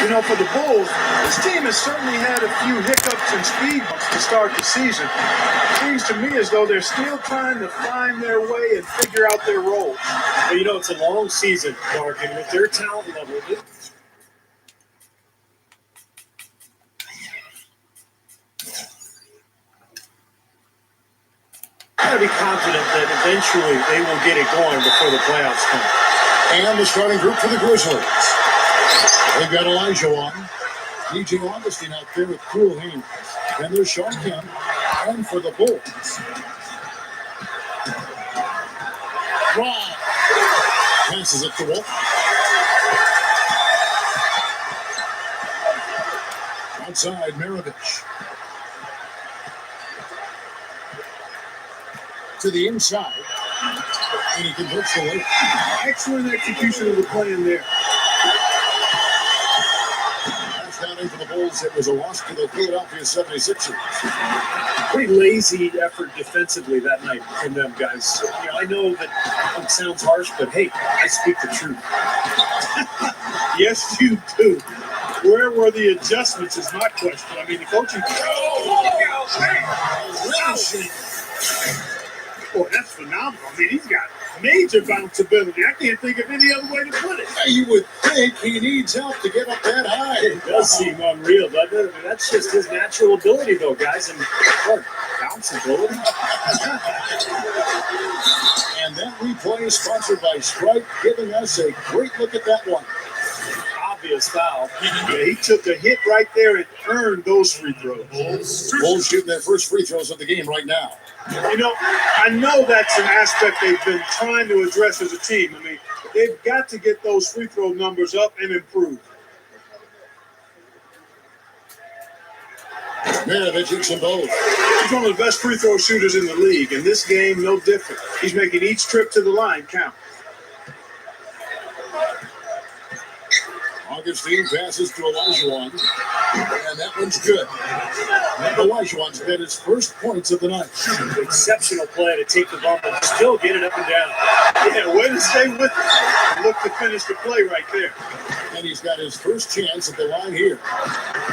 You know, for the Bulls, this team has certainly had a few hiccups and speed bumps to start the season. It seems to me as though they're still trying to find their way and figure out their roles. But, you know, it's a long season, Mark, and with their talent level, gotta be confident that eventually they will get it going before the playoffs come. And the starting group for the Grizzlies. They've got Elijah on. DJ Augustine out there with cool hands. And there's Sean Kemp. And for the Bulls. Drive. Passes it to Wolf. Outside, Maravich. To the inside. And he converts the lane. Excellent execution of the plan there. Down into the Bulls, it was a loss to the Philadelphia 76ers. Pretty lazy effort defensively that night from them, guys. You know, I know that it sounds harsh, but hey, I speak the truth. Yes, you do. Where were the adjustments is my question. I mean, the coaching... Boy, that's phenomenal. I mean, he's got major bounce ability. I can't think of any other way to put it. You would think he needs help to get up that high. It does seem unreal, doesn't it? I mean, that's just his natural ability, though, guys. And what, bounce ability? And that replay is sponsored by Sprite, giving us a great look at that one. Obvious foul. Yeah, he took a hit right there and earned those free throws. Bulls shooting their first free throws of the game right now. You know, I know that's an aspect they've been trying to address as a team. I mean, they've got to get those free throw numbers up and improve. Maravich hits them both. He's one of the best free throw shooters in the league, and this game, no different. He's making each trip to the line count. Augustine passes to Olajuwon, and that one's good. Olajuwon's got his first points of the night. Exceptional play to take the bump and still get it up and down. Yeah, way to stay with it. Look to finish the play right there. And he's got his first chance at the line here.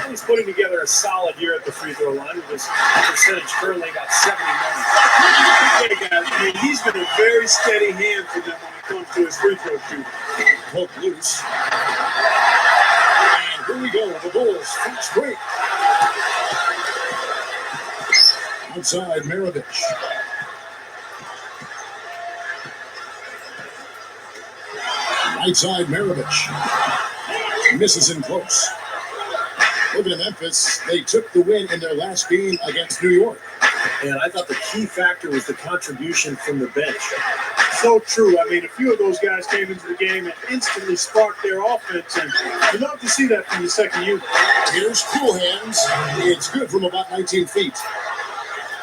And he's putting together a solid year at the free throw line with his percentage currently about 79. Yeah, guys, I mean, he's been a very steady hand for them when it comes to his free throw shooting. Hook loose. And here we go, the Bulls fast break. Outside, Maravich. Right side, Maravich. Misses in close. Looking at Memphis, they took the win in their last game against New York. And I thought the key factor was the contribution from the bench. So true. I mean, a few of those guys came into the game and instantly sparked their offense, and you love to see that from your second unit. Here's Cool Hands. It's good from about 19 feet.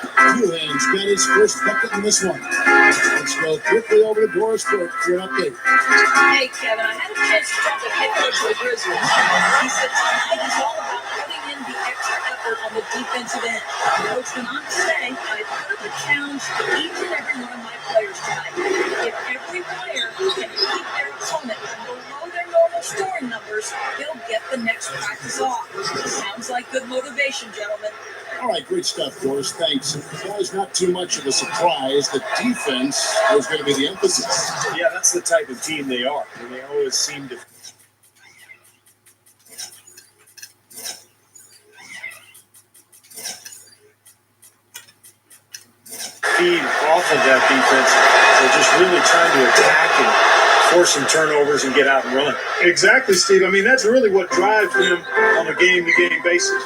Cool Hands got his first bucket in this one. Let's go quickly over to Doris Burke for an update. Hey, Kevin, I had a chance to talk to the head coach of the Grizzlies. He said tonight is all about putting in the extra effort on the defensive end. The coach went on to say, I put up a challenge to each and every one of my players tonight. If every player can keep their opponent below their normal scoring numbers, they'll get the next practice off. Sounds like good motivation, gentlemen. All right, great stuff, Doris. Thanks. It was not too much of a surprise that defense was going to be the emphasis. Yeah, that's the type of team they are. And they always seem to... feed off of that defense. They're just really trying to attack and force some turnovers and get out and run. Exactly, Steve. I mean, that's really what drives them on a game-to-game basis.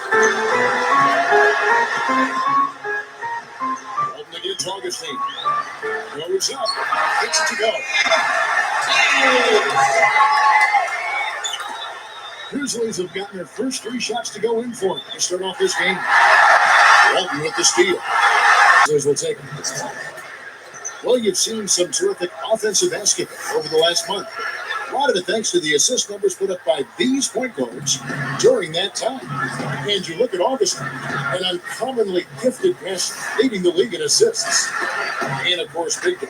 Holding against Augustine. Goes up. Gets it to go. Grizzlies have gotten their first 3 shots to go in for it to start off this game. Walton with the steal. Grizzlies will take them. Well, you've seen some terrific offensive basketball over the last month. A lot of it thanks to the assist numbers put up by these point guards during that time. And you look at Augustine, an uncommonly gifted passer, leading the league in assists. And of course, Big Guy,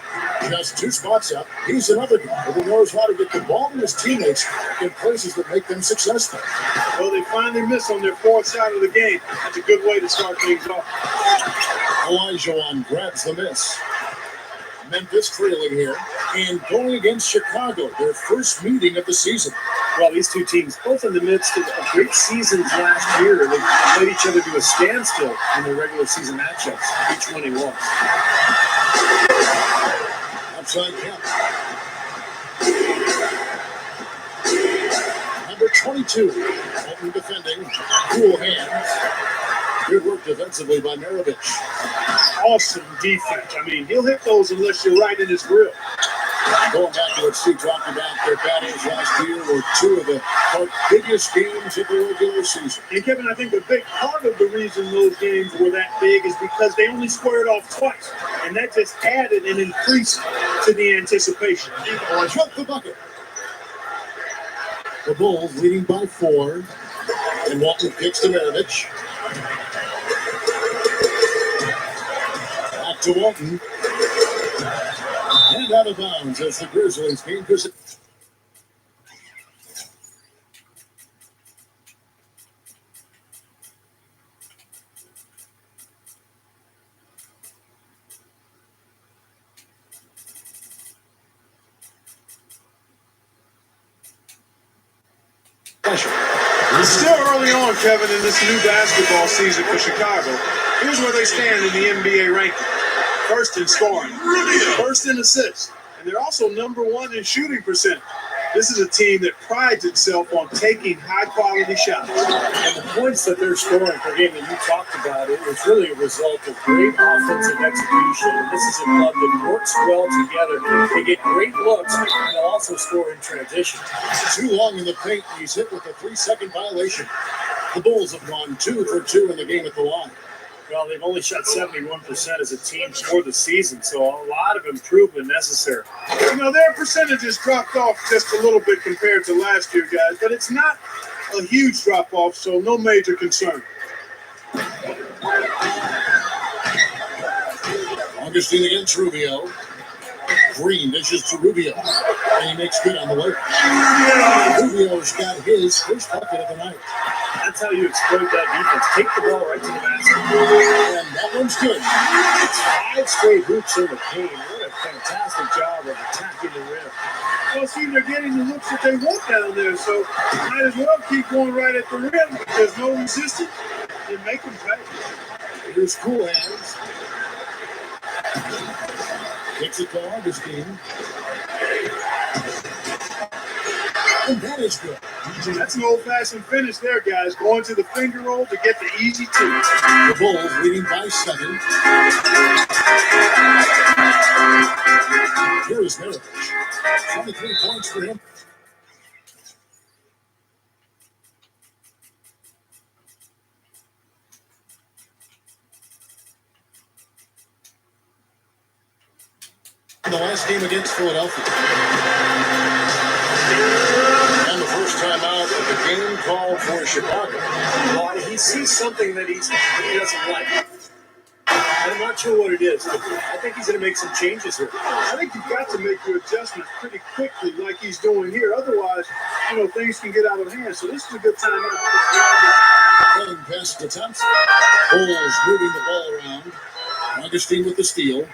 just 2 spots up. He's another guy who knows how to get the ball to his teammates in places that make them successful. Well, they finally missed on their fourth shot of the game. That's a good way to start things off. Olajuwon grabs the miss. Memphis trailing here and going against Chicago, their first meeting of the season. Well, these two teams, both in the midst of great seasons last year, they played each other to a standstill in their regular season matchups, each winning once. Outside count. Number 22, open defending, cool hands. Good work defensively by Maravich. Awesome defense. I mean, he'll hit those unless you're right in his grill. Going back to what Steve talked about, their battles last year were 2 of the biggest games of the regular season. And Kevin, I think a big part of the reason those games were that big is because they only squared off twice. And that just added and increased to the anticipation. Jump the bucket. The Bulls leading by 4. And Walton kicks to Maravich. Back to Walton. And out of bounds as the Grizzlies gain possession. It's still early on, Kevin, in this new basketball season for Chicago. Here's where they stand in the NBA ranking. First in scoring, first in assists, and they're also number 1 in shooting percentage. This is a team that prides itself on taking high-quality shots. And the points that they're scoring per game that you talked about, it was really a result of great offensive execution. And this is a club that works well together. They get great looks, and they'll also score in transition. Too long in the paint, he's hit with a 3-second violation. The Bulls have gone 2 for 2 in the game at the line. Well, they've only shot 71% as a team for the season, so a lot of improvement necessary. You know, their percentages dropped off just a little bit compared to last year, guys, but it's not a huge drop-off, so no major concern. Augustine against Rubio. Green dishes to Rubio, and he makes good on the way. Rubio's got his first bucket of the night. That's how you exploit that defense. Take the ball right to the basket. And that one's good. It's 5 straight hoops in the paint. What a fantastic job of attacking the rim. Well, see, they're getting the looks that they want down there, so might as well keep going right at the rim. There's no resistance, and make them pay. Here's Cool Hands. Kicks it to Augustine. And that is good. That's an old-fashioned finish there, guys. Going to the finger roll to get the easy 2. The Bulls leading by 7. Here is Maravich. 23 points for him. In the last game against Philadelphia. And the first time out of the game called for Chicago. Well, he sees something that he doesn't like. I'm not sure what it is, but I think he's going to make some changes here. I think you've got to make your adjustments pretty quickly like he's doing here. Otherwise, you know, things can get out of hand. So this is a good time out. Running past to Thompson. Bulls moving the ball around. Augustine with the steal.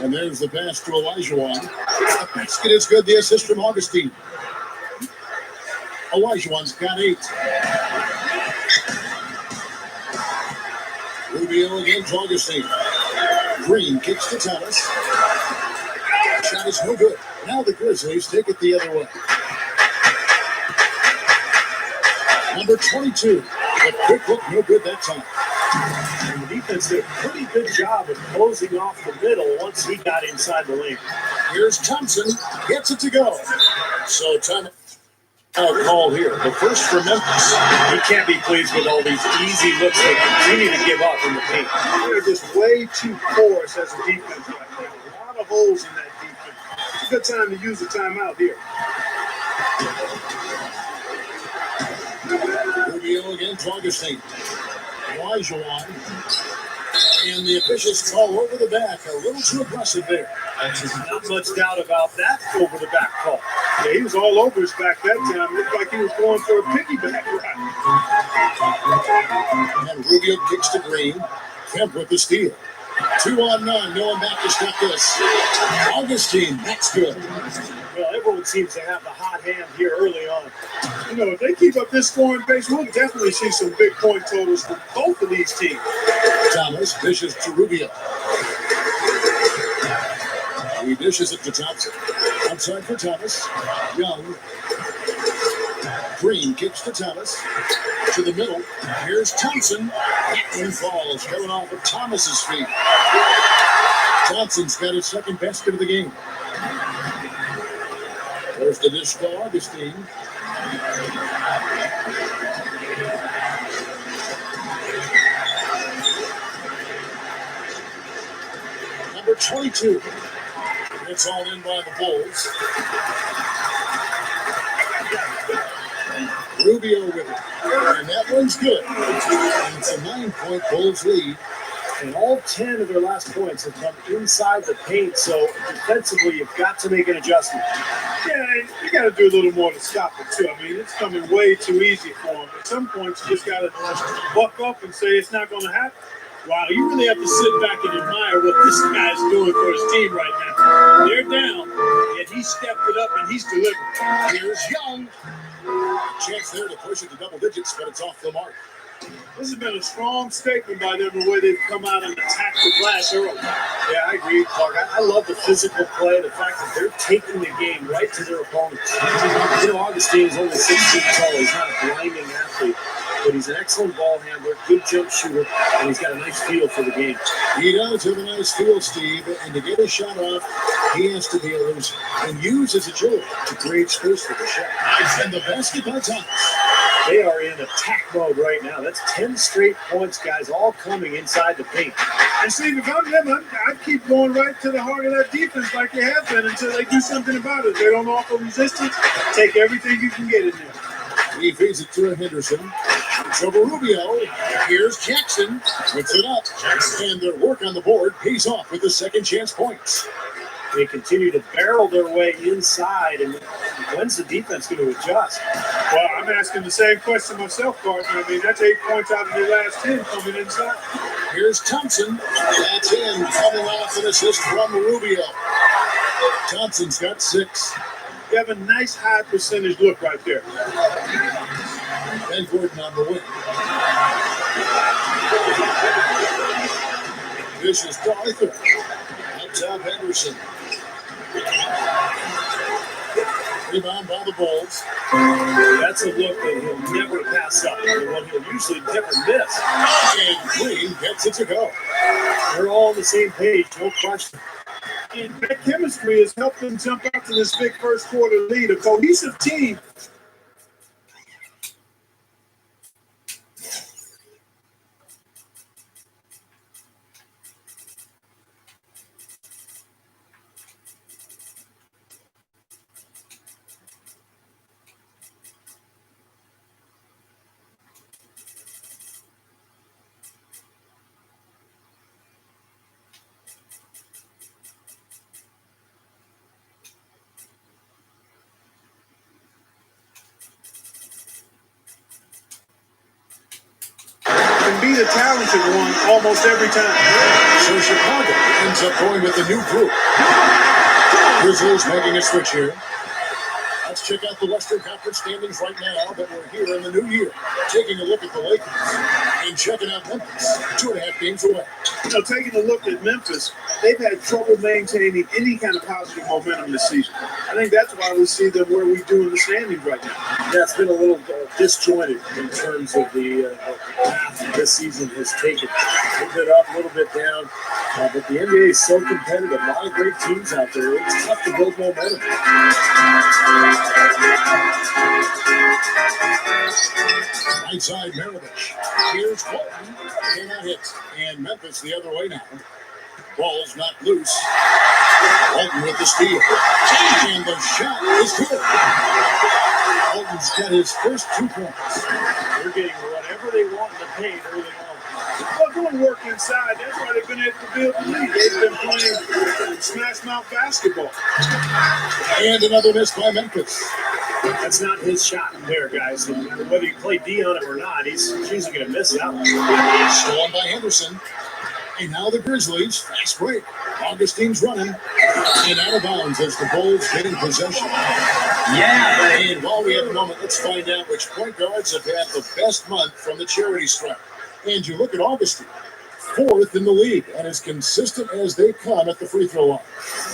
And there's the pass to Olajuwon. The basket is good. The assist from Augustine. Olajuwon's got 8. Rubio against Augustine. Green kicks to Thomas. Shot is no good. Now the Grizzlies take it the other way. Number 22. A quick look, no good that time. And the defense did a pretty good job of closing off the middle once he got inside the lane. Here's Thompson. Gets it to go. So time called here. The first for Memphis. He can't be pleased with all these easy looks they continue to give up in the paint. They're just way too porous as a defense right now. A lot of holes in that defense. a good time to use the timeout here. Rubio against Augustine. Olajuwon. And the officials call over the back. A little too aggressive there. There's not much doubt about that over the back call. Yeah, he was all over his back that time. Looked like he was going for a piggyback ride. And Rubio kicks to Green. Kemp with the steal. 2-on-9. No one back to stop this. Augustine, that's good. Well, everyone seems to have the hot hand here early on. You know, if they keep up this scoring pace, we'll definitely see some big point totals from both of these teams. Thomas dishes to Rubio. He dishes it to Thompson. Outside for Thomas. Young. Green kicks to Thomas. To the middle. Here's Thompson. That one falls. Coming off of Thomas's feet. Thompson's got his second basket of the game. There's the dish to Augustine. Number 22. It's all in by the Bulls. Rubio with it. And that one's good. And it's a 9-point Bulls lead. And all 10 of their last points have come inside the paint, so defensively you've got to make an adjustment. Yeah, you got to do a little more to stop it, too. I mean, it's coming way too easy for him. At some points, you just got to buck up and say it's not going to happen. Wow, you really have to sit back and admire what this guy's doing for his team right now. They're down, yet he stepped it up and he's delivered. Here's Young. Chance there to push it to double digits, but it's off the mark. This has been a strong statement by them, the way they've come out and attacked the glass early. Yeah, I agree, Clark. I love the physical play, the fact that they're taking the game right to their opponents. You know, Augustine's only 6 feet tall. He's not a blinding athlete, but he's an excellent ball handler, good jump shooter, and he's got a nice feel for the game. He does have a nice feel, Steve, and to get his shot off, he has to be able to and use his agility to create space for the shot. And the basket by Thomas. They are in attack mode right now. That's 10 straight points, guys, all coming inside the paint. And Steve, if I'm them, I'd keep going right to the heart of that defense like they have been until they do something about it. They don't offer resistance. Take everything you can get in there. He feeds it to Henderson. It's over Rubio. Here's Jackson. Puts it up. And their work on the board pays off with the second chance points. They continue to barrel their way inside, and when's the defense going to adjust? Well, I'm asking the same question myself, Carson. I mean, that's 8 points out of their last 10 coming inside. Here's Thompson. That's in. Coming off an assist from Rubio. Thompson's got 6. You have a nice high percentage look right there. And Gordon on the wing. This is to Arthur. Up top, Henderson. Rebound by the Bulls. That's a look that he'll never pass up, the one he'll usually never miss. And Green gets it to go. They're all on the same page, no question. And that chemistry has helped them jump out to this big first quarter lead. A cohesive team. Can be the talented one almost every time. So Chicago ends up going with the new group. Grizzlies making a switch here. Let's check out the Western Conference standings right now that we're here in the new year. Taking a look at the Lakers and checking out Memphis, 2.5 games away. You know, taking a look at Memphis, they've had trouble maintaining any kind of positive momentum this season. I think that's why we see them where we do in the standings right now. Yeah, it's been a little disjointed in terms of the path that this season has taken. A little bit up, a little bit down. But the NBA is so competitive. A lot of great teams out there. It's tough to build momentum. Right side, Maravich. Here's Colton. Cannot hit. And Memphis the other way now. Ball's not loose. Walton with the steal. And the shot is good. Walton's got his first 2 points. They're getting whatever they want in the paint early on. Well, doing work inside, that's why they've been able to build the lead. They've been playing smash mouth basketball. And another miss by Memphis. That's not his shot there, guys. And whether you play D on him or not, he's usually going to miss that one. Stolen by Henderson. And now the Grizzlies. Fast break. Augustine's running. And out of bounds as the Bulls get in possession. And while we have a moment, let's find out which point guards have had the best month from the charity stripe. And you look at Augustine, 4th in the league, and as consistent as they come at the free throw line.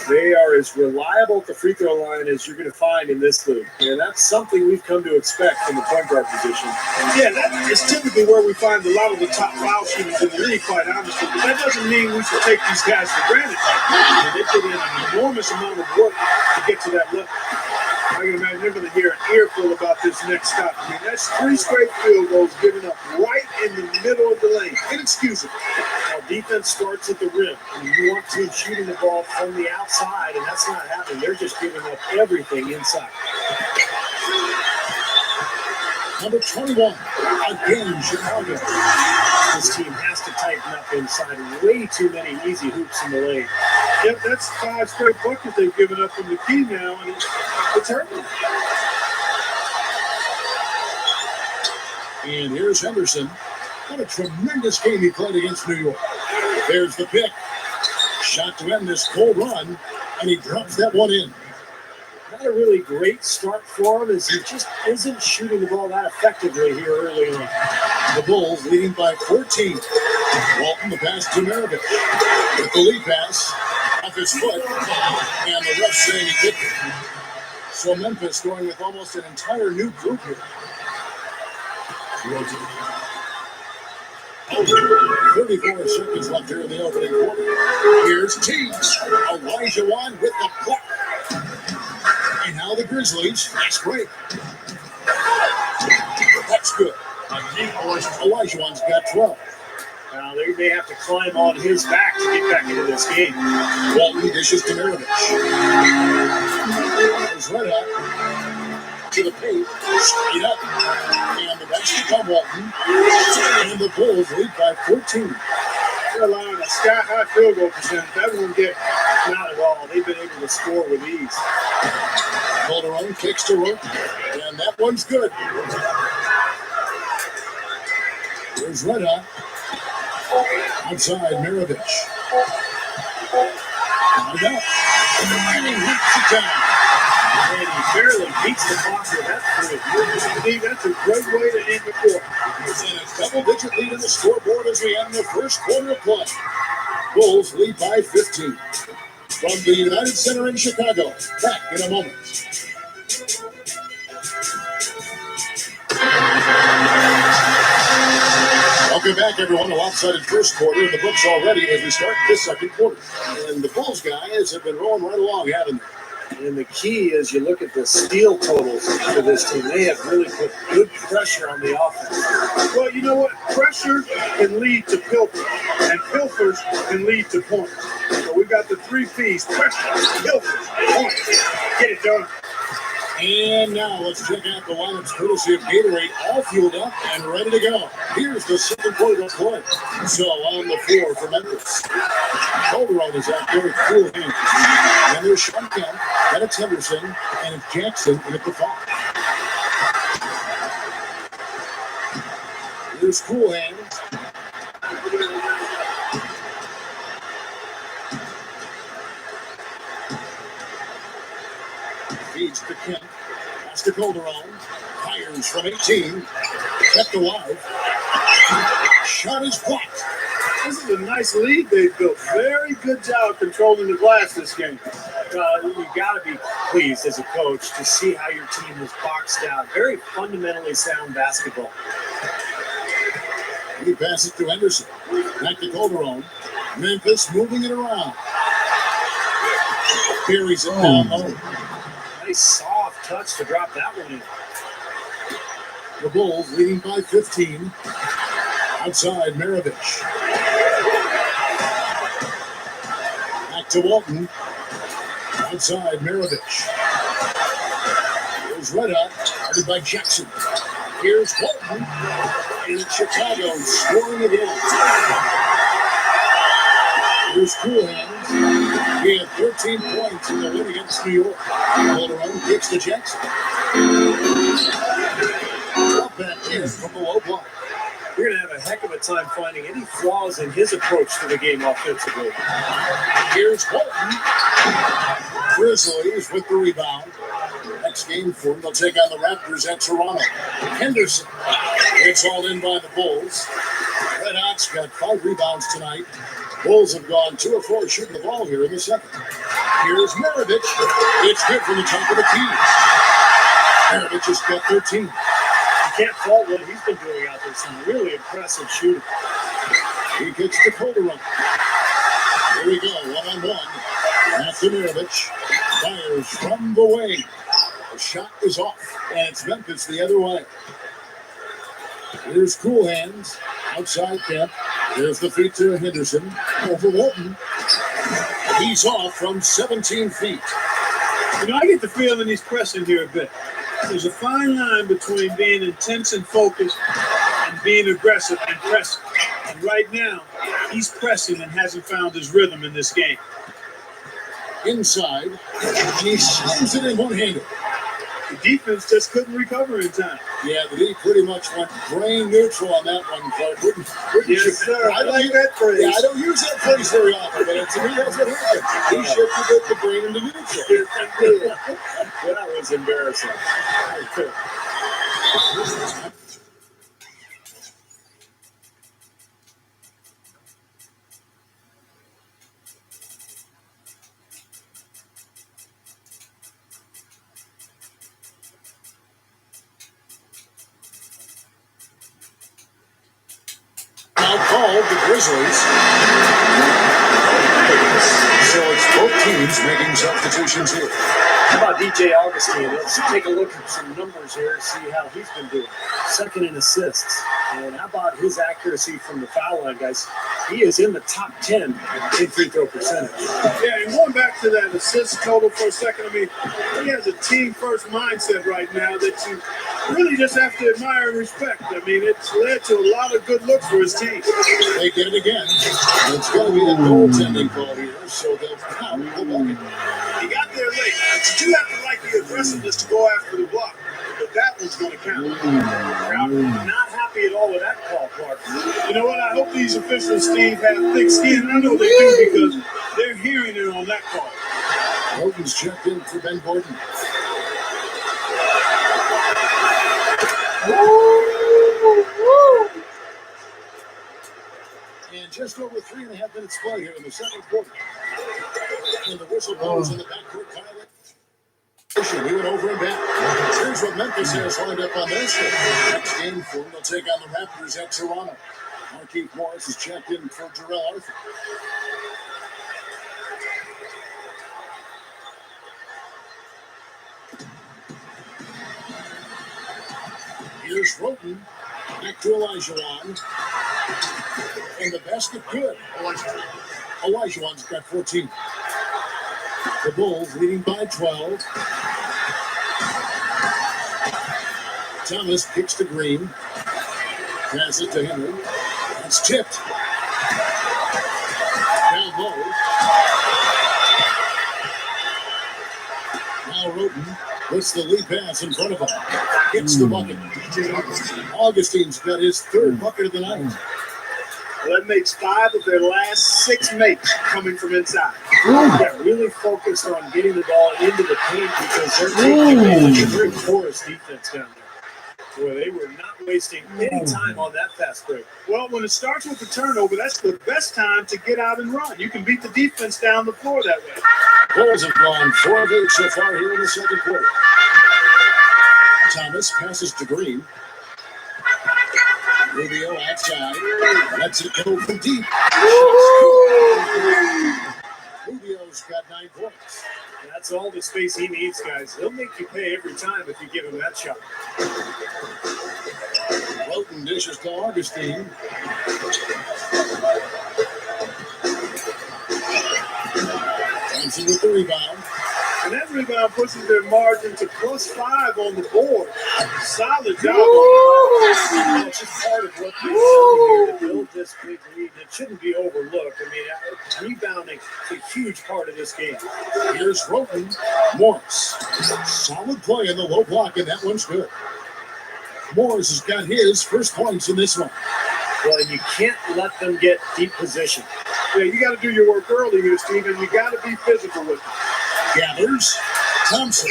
They are as reliable at the free throw line as you're going to find in this league. And that's something we've come to expect from the point guard position. Yeah, that is typically where we find a lot of the top foul shooters in the league, quite honestly. But that doesn't mean we should take these guys for granted. I mean, they put in an enormous amount of work to get to that level. I can imagine they're going to hear an earful about this next stop. I mean, that's 3 straight field goals given up right in the middle of the lane. Inexcusable. Now, defense starts at the rim. And you want teams shooting the ball from the outside, and that's not happening. They're just giving up everything inside. Number 21, again, Chicago. This team has to tighten up inside. Way too many easy hoops in the lane. Yep, that's 5 straight buckets they've given up from the key now, and it's hurting. And here's Henderson. What a tremendous game he played against New York. There's the pick. Shot to end this cold run, and he drops that one in. Not a really great start for him, as he just isn't shooting the ball that effectively here early on. The Bulls leading by 14. Walton the pass to Maravich. With the lead pass off his foot, and the ref saying he kicked it. So Memphis going with almost an entire new group here. 34 seconds left here in the opening quarter. Here's Teagues. Elijah Wan with the block. And now the Grizzlies. Fast break. That's good. Elijah Wan's got 12. Now they may have to climb on his back to get back into this game. Walton dishes to Maravich. Goes right up to the paint. Straight up. And the basket by Walton. And the Bulls lead by 14. They're allowing a sky-high field goal percentage. That won't get Not at all. They've been able to score with ease. Calderon kicks to Roten. And that one's good. Here's Reda. Outside, Maravich. Got it up. And he knocks it down. And he barely beats the clock with that three. Steve, that's a great way to end the quarter. And a double-digit lead in the scoreboard as we end the first quarter of play. Bulls lead by 15. From the United Center in Chicago. Back in a moment. Welcome back, everyone. A lopsided first quarter in the books already as we start this second quarter. And the Bulls guys have been rolling right along, haven't they? And the key is you look at the steal totals for this team. They have really put good pressure on the offense. Well, you know what? Pressure can lead to pilfers, and pilfers can lead to points. So we've got the 3 P's: pressure, pilfers, points. Get it done. And now let's check out the lineups courtesy of Gatorade, all fueled up and ready to go. Here's the second quarter of play. So on the floor for Memphis. Calderon is out there with cool hands. And there's Sean Kemp, then it's Henderson, and it's Jackson in at the 5. Here's cool hands. Feeds to Kemp. Pass to Calderon. Fires from 18. Kept alive. Shot is blocked. This is a nice lead they've built. Very good job controlling the glass this game. You got to be pleased as a coach to see how your team was boxed out. Very fundamentally sound basketball. He passes to Henderson. Back to Calderon. Memphis moving it around. Buries it down low. Nice soft touch to drop that one in. The Bulls leading by 15. Outside, Maravich. Back to Walton. Outside, Maravich. Here's Red Hot, guarded by Jackson. Here's Walton. And it's Chicago scoring again. Here's Cool Hands. He had 13 points in the win against New York. Calderon kicks to Jackson. Up that in from the low block. You're going to have a heck of a time finding any flaws in his approach to the game offensively. Here's Walton. Grizzlies with the rebound. Next game for them, they'll take on the Raptors at Toronto. Henderson. It's all in by the Bulls. Red Hot's got 5 rebounds tonight. Bulls have gone 2 of 4 shooting the ball here in the second. Here's Maravich. It's good from the top of the key. Maravich has got 13. You can't fault what he's been doing out there. Some really impressive shooting. He kicks to Calderon. Here we go, one-on-one. After Maravich fires from the wing. The shot is off, and it's Memphis the other way. Here's Cool Hands. Outside Kemp. There's the feet to Henderson. Over Walton. He's off from 17 feet. You know, I get the feeling he's pressing here a bit. There's a fine line between being intense and focused and being aggressive and pressing. And right now, he's pressing and hasn't found his rhythm in this game. Inside, and he slams it in one-handed. The defense just couldn't recover in time. Yeah, the D pretty much went brain neutral on that one, Clark. Wouldn't Yes, you? sir. I like don't, that phrase. yeah, I don't use that phrase very often, but to me, that's what happened. He shifted the brain into neutral. That was embarrassing. Now called the Grizzlies. So it's both teams making substitutions here. How about DJ Augustine? Let's take a look at some numbers here and see how he's been doing. Second in assists. And how about his accuracy from the foul line, guys? He is in the top 10 in free throw percentage. Yeah, and going back to that assist total for a second, I mean, he has a team-first mindset right now that you really just have to admire and respect. I mean, it's led to a lot of good looks for his team. They get it again. It's going to be a goaltending call here, so they'll count the bucket. He got there late, but you do have to like the aggressiveness to go after the block. But that one's going to count. Crowd not happy at all with that call, Clark. You know what? I hope these officials, Steve, have thick skin. I know they do because they're hearing it on that call. Gordon's checked in for Ben Gordon. And just over 3.5 minutes play here in the second quarter. And the whistle blows in the backcourt violation. He went over and back. Here's what Memphis has lined up on this one. Next game for them, they'll take on the Raptors at Toronto. Markieff Morris is checked in for Jarrell Arthur. Here's Roten. Back to Olajuwon. And the basket good. Olajuwon's got 14. The Bulls leading by 12. Thomas kicks to Green. Pass it to Henry. It's tipped. Down low. Now Roten puts the lead pass in front of him. Hits the bucket. Augustine's got his third bucket of the night. Well, that makes 5 of their last 6 makes coming from inside. They're really focused on getting the ball into the paint because they're taking advantage of very porous defense down there. Boy, they were not wasting any time on that fast break. Well, when it starts with the turnover, that's the best time to get out and run. You can beat the defense down the floor that way. Bulls have gone 4 of 8 so far here in the second quarter. Thomas passes to Green. Rubio outside. Lets it go from deep. Rubio's got 9 points. That's all the space he needs, guys. He'll make you pay every time if you give him that shot. Roten dishes to Augustine. Thompson with the rebound. And that rebound pushes their margin to +5 on the board. Solid job on It's just part of what they're doing here to build this big lead. It shouldn't be overlooked. I mean, rebounding is a huge part of this game. Here's Roten. Morris. Solid play in the low block, and that one's good. Morris has got his first points in this one. Well, you can't let them get deep position. Yeah, you got to do your work early here, Steven. You got to be physical with it. Gathers. Thompson.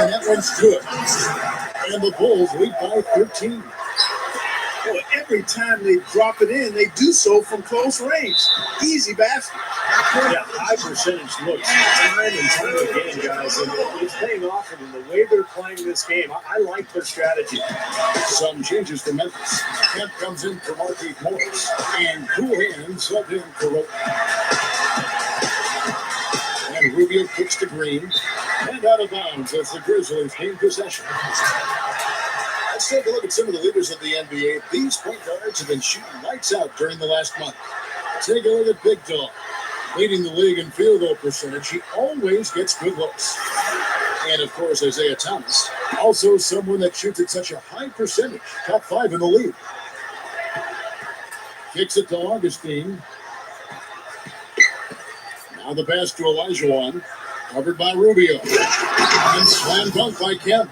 And that one's good. And the Bulls lead by 13. Well, every time they drop it in, they do so from close range. Easy basket. Yeah, high percentage looks time and time again, guys. And it's paying off for them. The way they're playing this game, I like their strategy. Some changes for Memphis. Kemp comes in for Markieff Morris. And Cool Hands subbed in for Roten. And Rubio kicks to Green. And out of bounds as the Grizzlies gain possession. Let's take a look at some of the leaders of the NBA. These point guards have been shooting lights out during the last month. Take a look at Big Dog, leading the league in field goal percentage. He always gets good looks. And, of course, Isaiah Thomas, also someone that shoots at such a high percentage, top 5 in the league. Kicks it to Augustine. Now the pass to Olajuwon, covered by Rubio. And slam dunk by Kemp.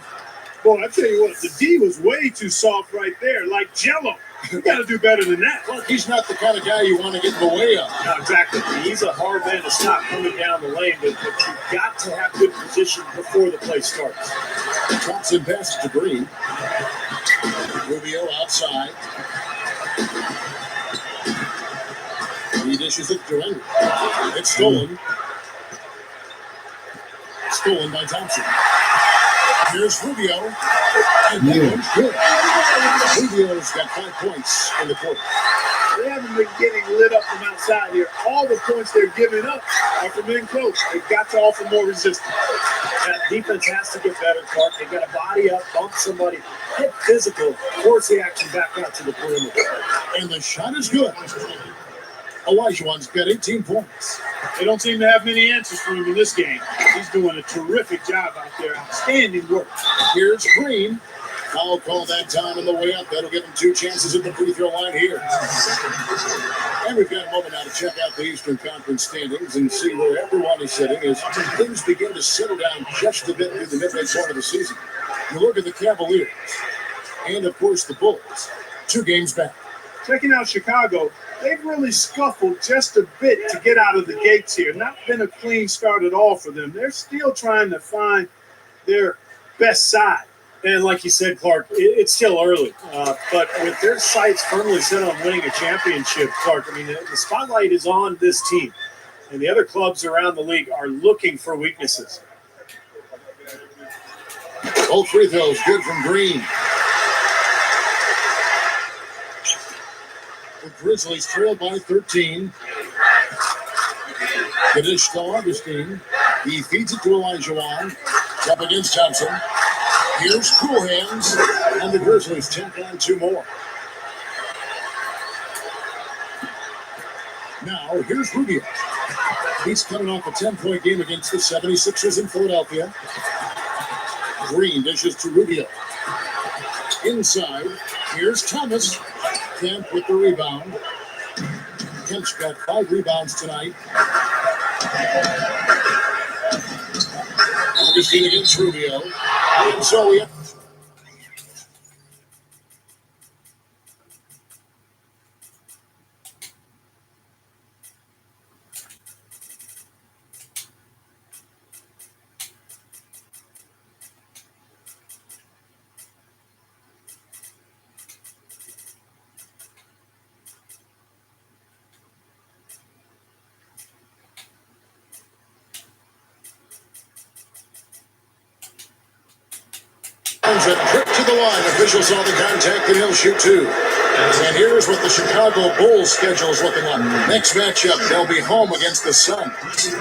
Boy, I tell you what, the D was way too soft right there, like Jello. You got to do better than that. Well, he's not the kind of guy you want to get in the way of. No, exactly. He's a hard man to stop coming down the lane, but you've got to have good position before the play starts. Thompson passes to Green. Rubio outside. He dishes it to Henry. It's stolen. Stolen by Thompson. Here's Rubio. And that one's good. Rubio's got 5 points in the quarter. They haven't been getting lit up from outside here. All the points they're giving up are from in close. They've got to offer more resistance. That defense has to get better, Clark. They've got to body up, bump somebody, get physical, force the action back out to the perimeter. And the shot is good. Olajuwon's got 18 points. They don't seem to have many answers for him in this game. He's doing a terrific job out there. Outstanding work. Here's Green. Foul call that time on the way up. That'll give him 2 chances at the free throw line here. And we've got a moment now to check out the Eastern Conference standings and see where everyone is sitting as things begin to settle down just a bit through the midway point of the season. You look at the Cavaliers and, of course, the Bulls. 2 games back. Checking out Chicago, they've really scuffled just a bit to get out of the gates here. Not been a clean start at all for them. They're still trying to find their best side. And like you said, Clark, it's still early. But with their sights firmly set on winning a championship, Clark, I mean, the spotlight is on this team. And the other clubs around the league are looking for weaknesses. Both free throws good from Green. The Grizzlies trail by 13. The dish to Augustine. He feeds it to Olajuwon. It's up against Thompson. Here's Cool Hands. And the Grizzlies tack on 2 more. Now, here's Rubio. He's coming off a 10-point game against the 76ers in Philadelphia. Green dishes to Rubio. Inside, here's Thomas. Kemp with the rebound. Kemp's got 5 rebounds tonight. Augustine against Rubio. And so we have a trip to the line. Officials saw the contact and he'll shoot 2. And here's what the Chicago Bulls schedule is looking like. Next matchup, they'll be home against the Sun.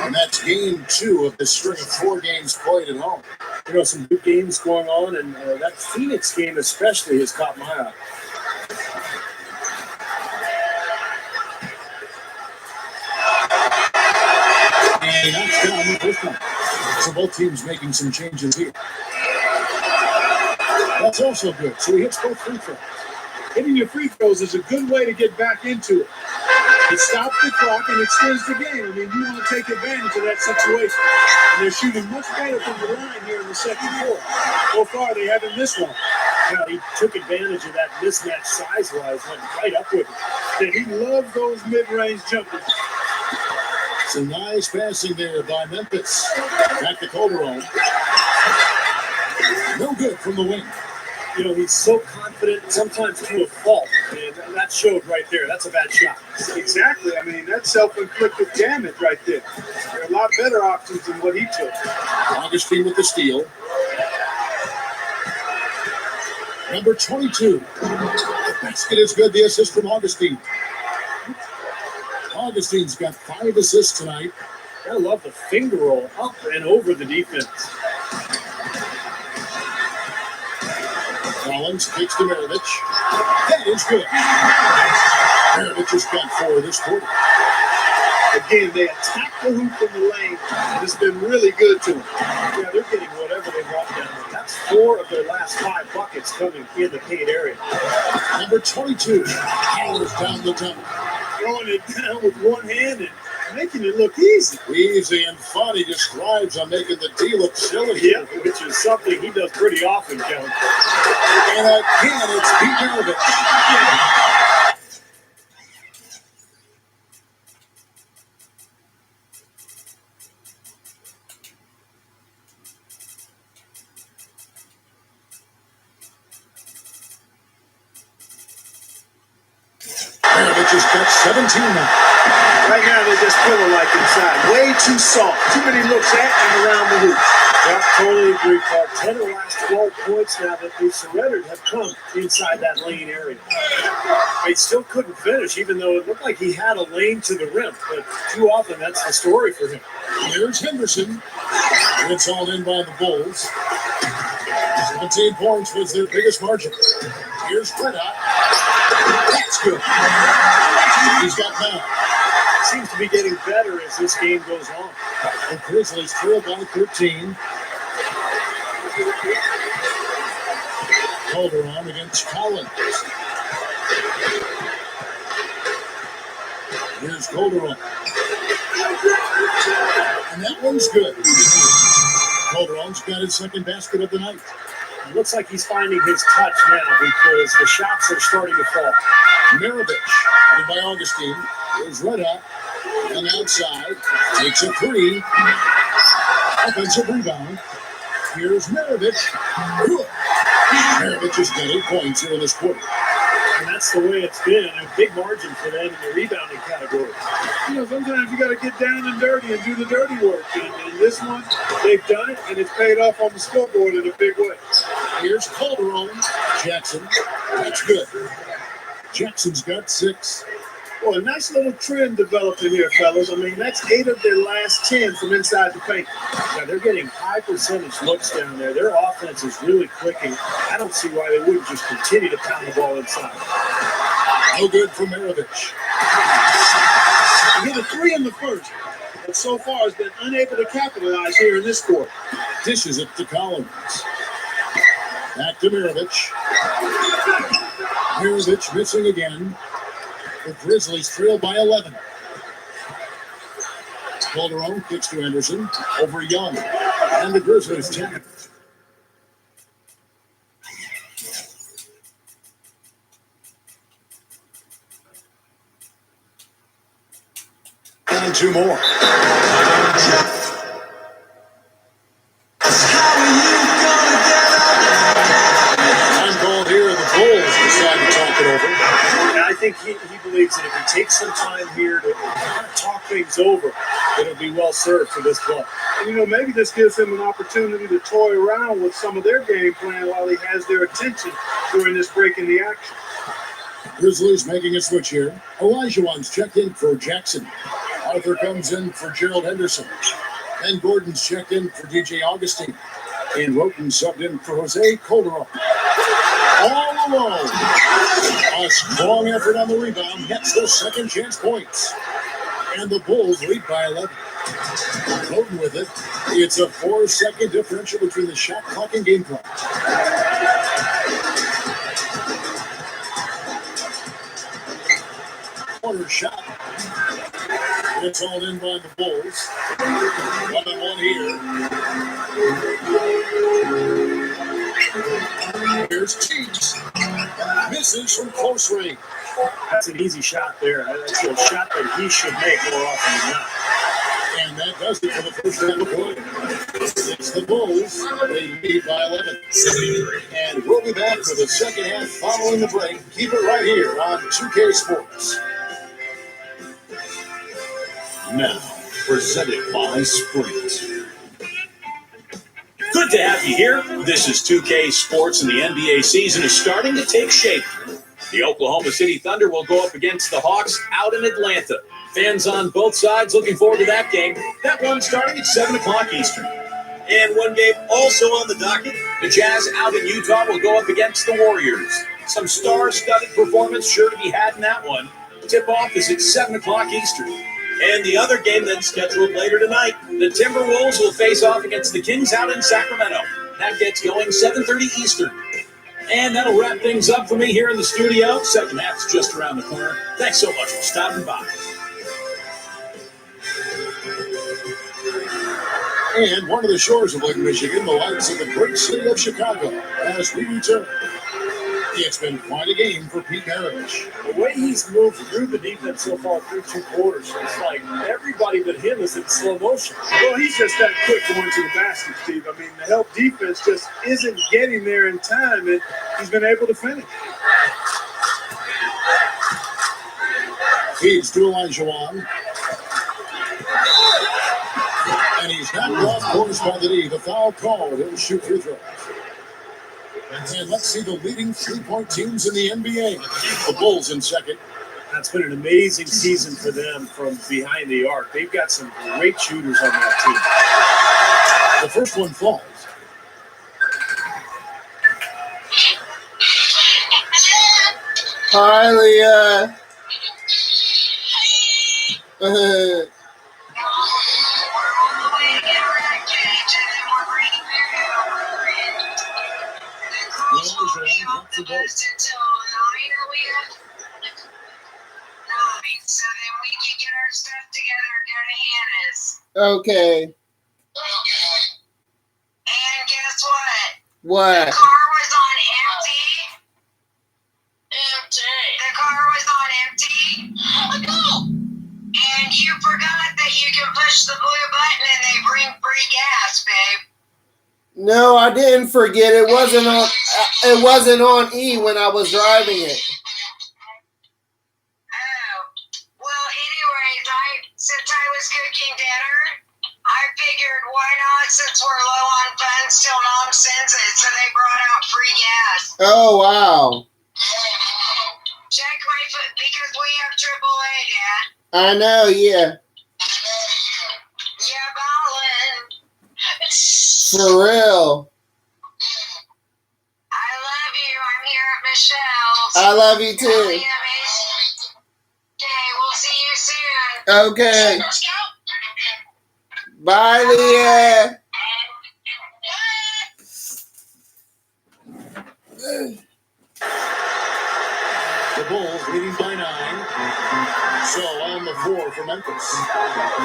And that's game 2 of this string of 4 games played at home. You know, some good games going on, and that Phoenix game especially has caught my eye. And he knocks down the first one. So both teams making some changes here. That's also good. So he hits both free throws. Hitting your free throws is a good way to get back into it. It stops the clock and extends the game. I mean, you want to take advantage of that situation. And they're shooting much better from the line here in the second quarter. So far, they haven't missed one. Now, he took advantage of that mismatch size-wise, went right up with it. He loves those mid-range jumpers. Some nice passing there by Memphis. Back to Calderon. No good from the wing. You know, he's so confident, sometimes to a fault. And that showed right there. That's a bad shot. Exactly. I mean, that's self-inflicted damage right there. There are a lot better options than what he took. Augustine with the steal. Number 22. The basket is good. The assist from Augustine. Augustine's got 5 assists tonight. I love the finger roll up and over the defense. Collins kicks to Maravich. That is good. Maravich has got 4 this quarter. Again, they attack the hoop from the lane, and it's been really good to them. Yeah, they're getting whatever they want down there. That's 4 of their last 5 buckets coming in the paint area. Number 22 powers down the jump. Throwing it down with one hand and making it look easy. Easy, and Fonny describes on making the D look silly. Yeah, which is something he does pretty often, Kevin. And again, it's Pete Maravich. Maravich has got 17 now. Right now, they're just pillow-like inside. Way too soft. Too many looks at and around the hoop. Yeah, totally agree, Clark. 10 of the last 12 points now that they surrendered have come inside that lane area. They still couldn't finish, even though it looked like he had a lane to the rim. But too often, that's the story for him. Here's Henderson. It's all in by the Bulls. 17 points was their biggest margin. Here's Brenna. That's good. He's got 9. Seems to be getting better as this game goes on. The Grizzlies trail by 13. Calderon against Collins. Here's Calderon. And that one's good. Calderon's got his second basket of the night. It looks like he's finding his touch now because the shots are starting to fall. Maravich, headed by Augustine, is right up and outside, takes a 3. Offensive rebound. Here's Maravich. Good. Maravich has got 8 points here in this quarter. And that's the way it's been. A big margin for them in the rebounding category. You know, sometimes you got to get down and dirty and do the dirty work. And this one, they've done it, and it's paid off on the scoreboard in a big way. Here's Calderon. Jackson. That's good. Jackson's got 6. Well, a nice little trend developing here, fellas. I mean, that's 8 of their last 10 from inside the paint. Yeah, they're getting high percentage looks down there. Their offense is really clicking. I don't see why they wouldn't just continue to pound the ball inside. No good for Maravich. He hit a 3 in the first, but so far has been unable to capitalize here in this quarter. Dishes it to Collins. Back to Maravich. Maravich missing again. The Grizzlies trail by 11. Calderon kicks to Anderson over Young. And the Grizzlies take it. And 2 more. Time called here. The Bulls decide to talk it over. And I think he believes that if he takes some time here to kind of talk things over, it'll be well served for this club. And, you know, maybe this gives him an opportunity to toy around with some of their game plan while he has their attention during this break in the action. Grizzlies making a switch here. Elijah One's checked in for Jackson. Arthur comes in for Gerald Henderson. And Gordon's checked in for DJ Augustine. And Roten subbed in for Jose Calderon. All alone. A strong effort on the rebound. Gets those second chance points. And the Bulls lead by 11. Loading with it. It's a 4-second differential between the shot clock and game clock. Corner shot. It's all in by the Bulls. 1-on-1 here. Here's Cheeks. Misses from close range. That's an easy shot there. That's a shot that he should make more often than not. And that does it for the first half of play. It's the Bulls. They lead by 11. And we'll be back for the second half following the break. Keep it right here on 2K Sports. Now, presented by Sprint. Good to have you here. This is 2K Sports, and the NBA season is starting to take shape. The Oklahoma City Thunder will go up against the Hawks out in Atlanta. Fans on both sides looking forward to that game. That one starting at 7 o'clock Eastern. And one game also on the docket. The Jazz out in Utah will go up against the Warriors. Some star-studded performance sure to be had in that one. Tip-off is at 7 o'clock Eastern. And the other game that's scheduled later tonight, the Timberwolves will face off against the Kings out in Sacramento. That gets going 7:30 Eastern. And that'll wrap things up for me here in the studio. Second half's just around the corner. Thanks so much for stopping by. And one of the shores of Lake Michigan, the lights of the great city of Chicago, as we return. It's been quite a game for Pete Maravich. The way he's moved through the defense so far through 2 quarters, it's like everybody but him is in slow motion. Well, he's just that quick going to the basket, Steve. I mean, the help defense just isn't getting there in time, and he's been able to finish. Feeds to Olajuwon. And he's knocked off course by the D. The foul called. He'll shoot free throws. And let's see the leading three-point teams in the NBA. The Bulls in second. That's been an amazing season for them from behind the arc. They've got some great shooters on that The first one falls. Hi, Leah. So then we can get our stuff together and go to Hannah's. Okay. And guess what? What? The car was on empty. The car was on empty. And you forgot that you can push the blue button and they bring free gas, babe. No, I didn't forget. It wasn't on. It wasn't on E when I was driving it. Since I was cooking dinner, I figured why not, since we're low on funds till Mom sends it, so they brought out free gas. Oh, wow. Check my foot, because we have AAA, Dad. I know, yeah. Yeah, ballin'. For real. I love you. I'm here at Michelle's. I love you too. Okay, we'll see you soon. Okay. Bye, Leah. The Bulls leading by 9. So on the floor for Memphis,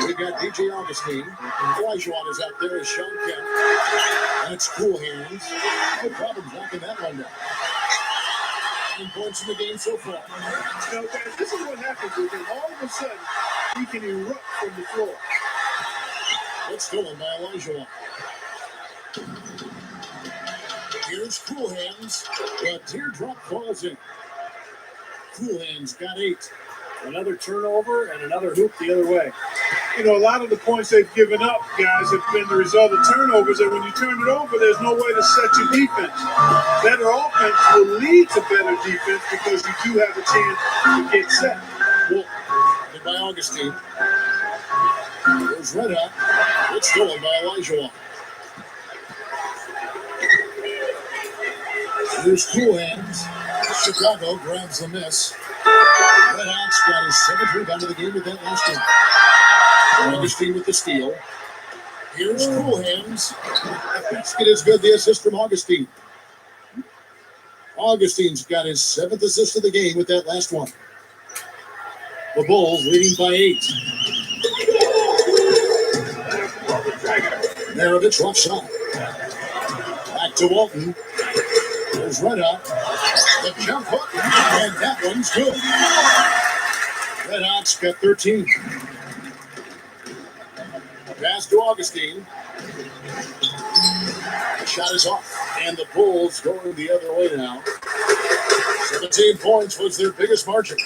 we've got DJ Augustine. Olajuwon is out there as Sean Kemp. And it's cool hands. No problem knocking that one down. 9 points in the game so far. You know, guys, this is what happens with him. All of a sudden, he can erupt from the floor. It's stolen by Olajuwon. Here's Cool Hands. The teardrop falls in. Cool Hands got 8. Another turnover and another hoop the other way. You know, a lot of the points they've given up, guys, have been the result of turnovers, and when you turn it over, there's no way to set your defense. Better offense will lead to better defense because you do have a chance to get set. Well, hit by Augustine. There's Red Hot. It's stolen by Olajuwon. Here's Cool Hands. Chicago grabs the miss. Red Hot's got his 7th rebound of the game with that last one. Augustine with the steal. Here's Cool Hands. The basket is good. The assist from Augustine. Augustine's got his 7th assist of the game with that last one. The Bulls leading by 8. Maravich left side. Back to Walton. There's Red Hot. The jump hook. And that one's good. Red Hot's got 13. Pass to Augustine. The shot is off. And the Bulls going the other way now. 17 points was their biggest margin.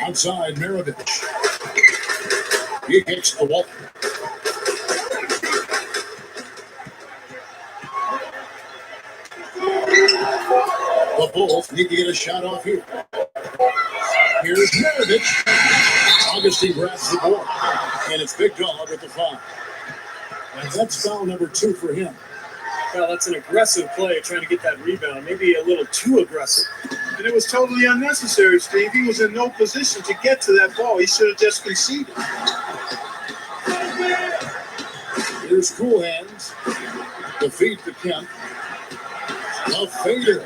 Outside, Maravich. He kicks the wall. The Bulls need to get a shot off here. Here's Maravich. Augustine grabs the board. And it's Big Dog with the foul. And that's foul number 2 for him. Well, that's an aggressive play, trying to get that rebound. Maybe a little too aggressive. And it was totally unnecessary, Steve. He was in no position to get to that ball. He should have just conceded. Here's Cool Hands. The feed to Kemp. A fader.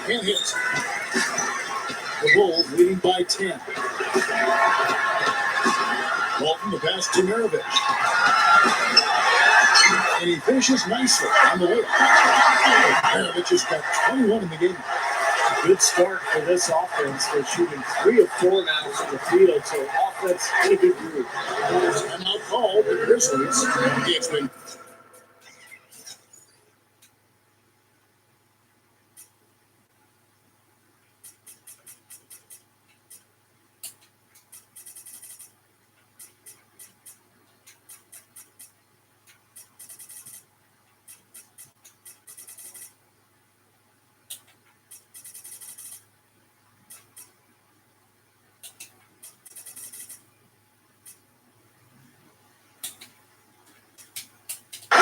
Can't hit. The Bulls leading by 10. Walton, the pass to Maravich. And he finishes nicely on the way. Maravich has got 21 in the game. Good start for this offense. They're shooting 3 of 4 now from the field, so offense in a good groove. Timeout call the Grizzlies. It's been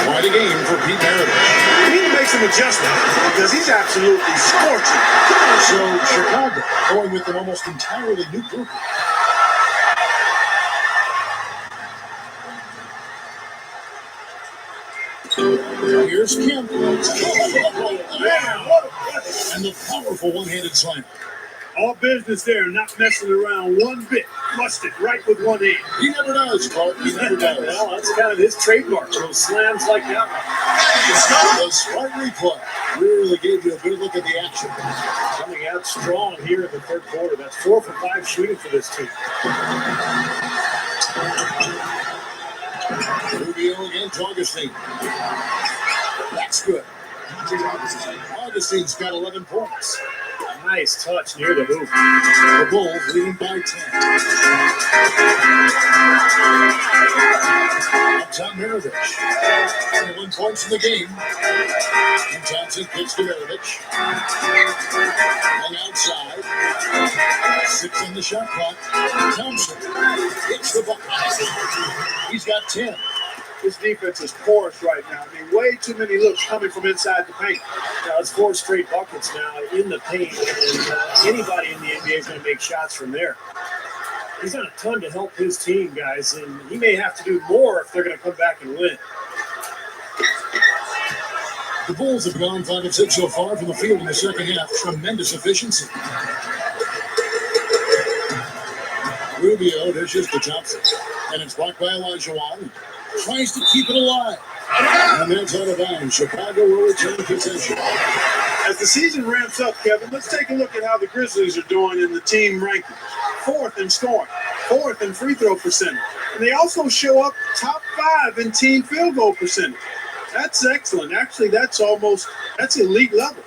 quite a game for Pete Maravich. We need to make some adjustments because he's absolutely scorching. So Chicago going with an almost entirely new group. Here's Kemp. And the powerful one-handed slam. All business there, not messing around one bit. Flushed it right with one hand. He never does, Clark. He never does. Well, that's kind of his trademark, those slams like that one. The smart replay really gave you a good look at the action. Coming out strong here in the third quarter. That's 4 for 5 shooting for this team. Rubio against Augustine. That's good. Augustine's got 11 points. Nice touch near the hoop. The Bulls leading by 10. Uptown Maravich. 21 points in the game. And Johnson kicks to Maravich. And outside. 6 on the shot clock. Thompson hits the bucket. He's got 10. This defense is porous right now. I mean, way too many looks coming from inside the paint. Now, it's 4 straight buckets now in the paint, and anybody in the NBA is going to make shots from there. He's done a ton to help his team, guys, and he may have to do more if they're going to come back and win. The Bulls have gone 5 of 6 so far from the field in the second half. Tremendous efficiency. Rubio dishes to Thompson. And it's blocked by Olajuwon. Tries to keep it alive. And that's out of bounds. Chicago will return possession. As the season ramps up, Kevin, let's take a look at how the Grizzlies are doing in the team rankings. 4th in scoring, 4th in free throw percentage. And they also show up top 5 in team field goal percentage. That's excellent. Actually, that's elite level.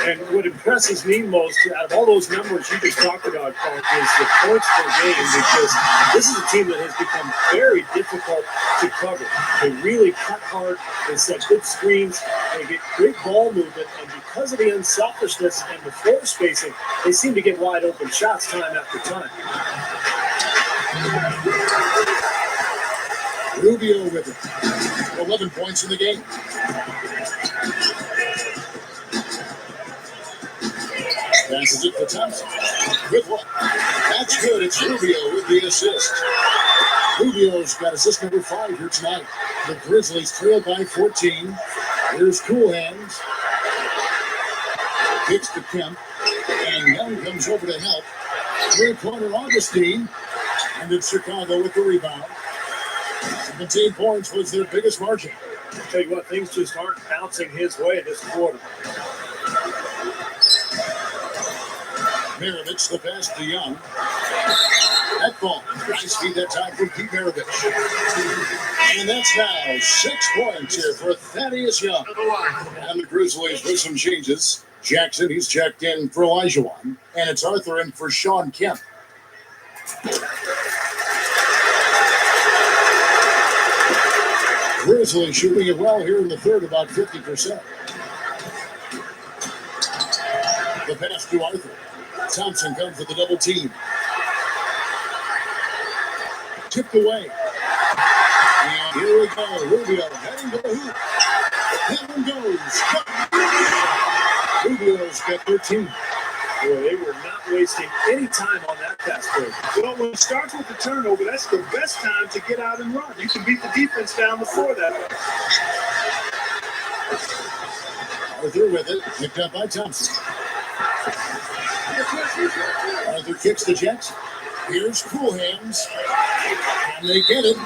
And what impresses me most out of all those numbers you just talked about, Clark, is the points per game, because this is a team that has become very difficult to cover. They really cut hard. They set good screens. They get great ball movement. And because of the unselfishness and the floor spacing, they seem to get wide open shots time after time. Rubio with it. 11 points in the game. Passes it to Thompson. Good one. That's good. It's Rubio with the assist. Rubio's got assist number 5 here tonight. The Grizzlies trail by 14. Here's Cool Hands. Kicks to Kemp. And Young comes over to help. Three-pointer Augustine. And it's Chicago with the rebound. 17 points was their biggest margin. I'll tell you what, things just aren't bouncing his way this quarter. Maravich the pass to Young. That ball. Nice feed that time from Pete Maravich. And that's now 6 points here for Thaddeus Young. And the Grizzlies with some changes. Jackson, he's checked in for Elijah. And it's Arthur in for Sean Kemp. Grizzlies shooting it well here in the third, about 50%. The pass to Arthur. Thompson comes with the double team. Tipped away. And here we go. Rubio heading to the hoop. Heaven goes. Rubio's got 13. Boy, they were not wasting any time on that pass play. Well, when it starts with the turnover, that's the best time to get out and run. You can beat the defense down before that. Arthur with it. Picked up by Thompson. Arthur kicks to Jackson. Here's Cool Hands. And they get it.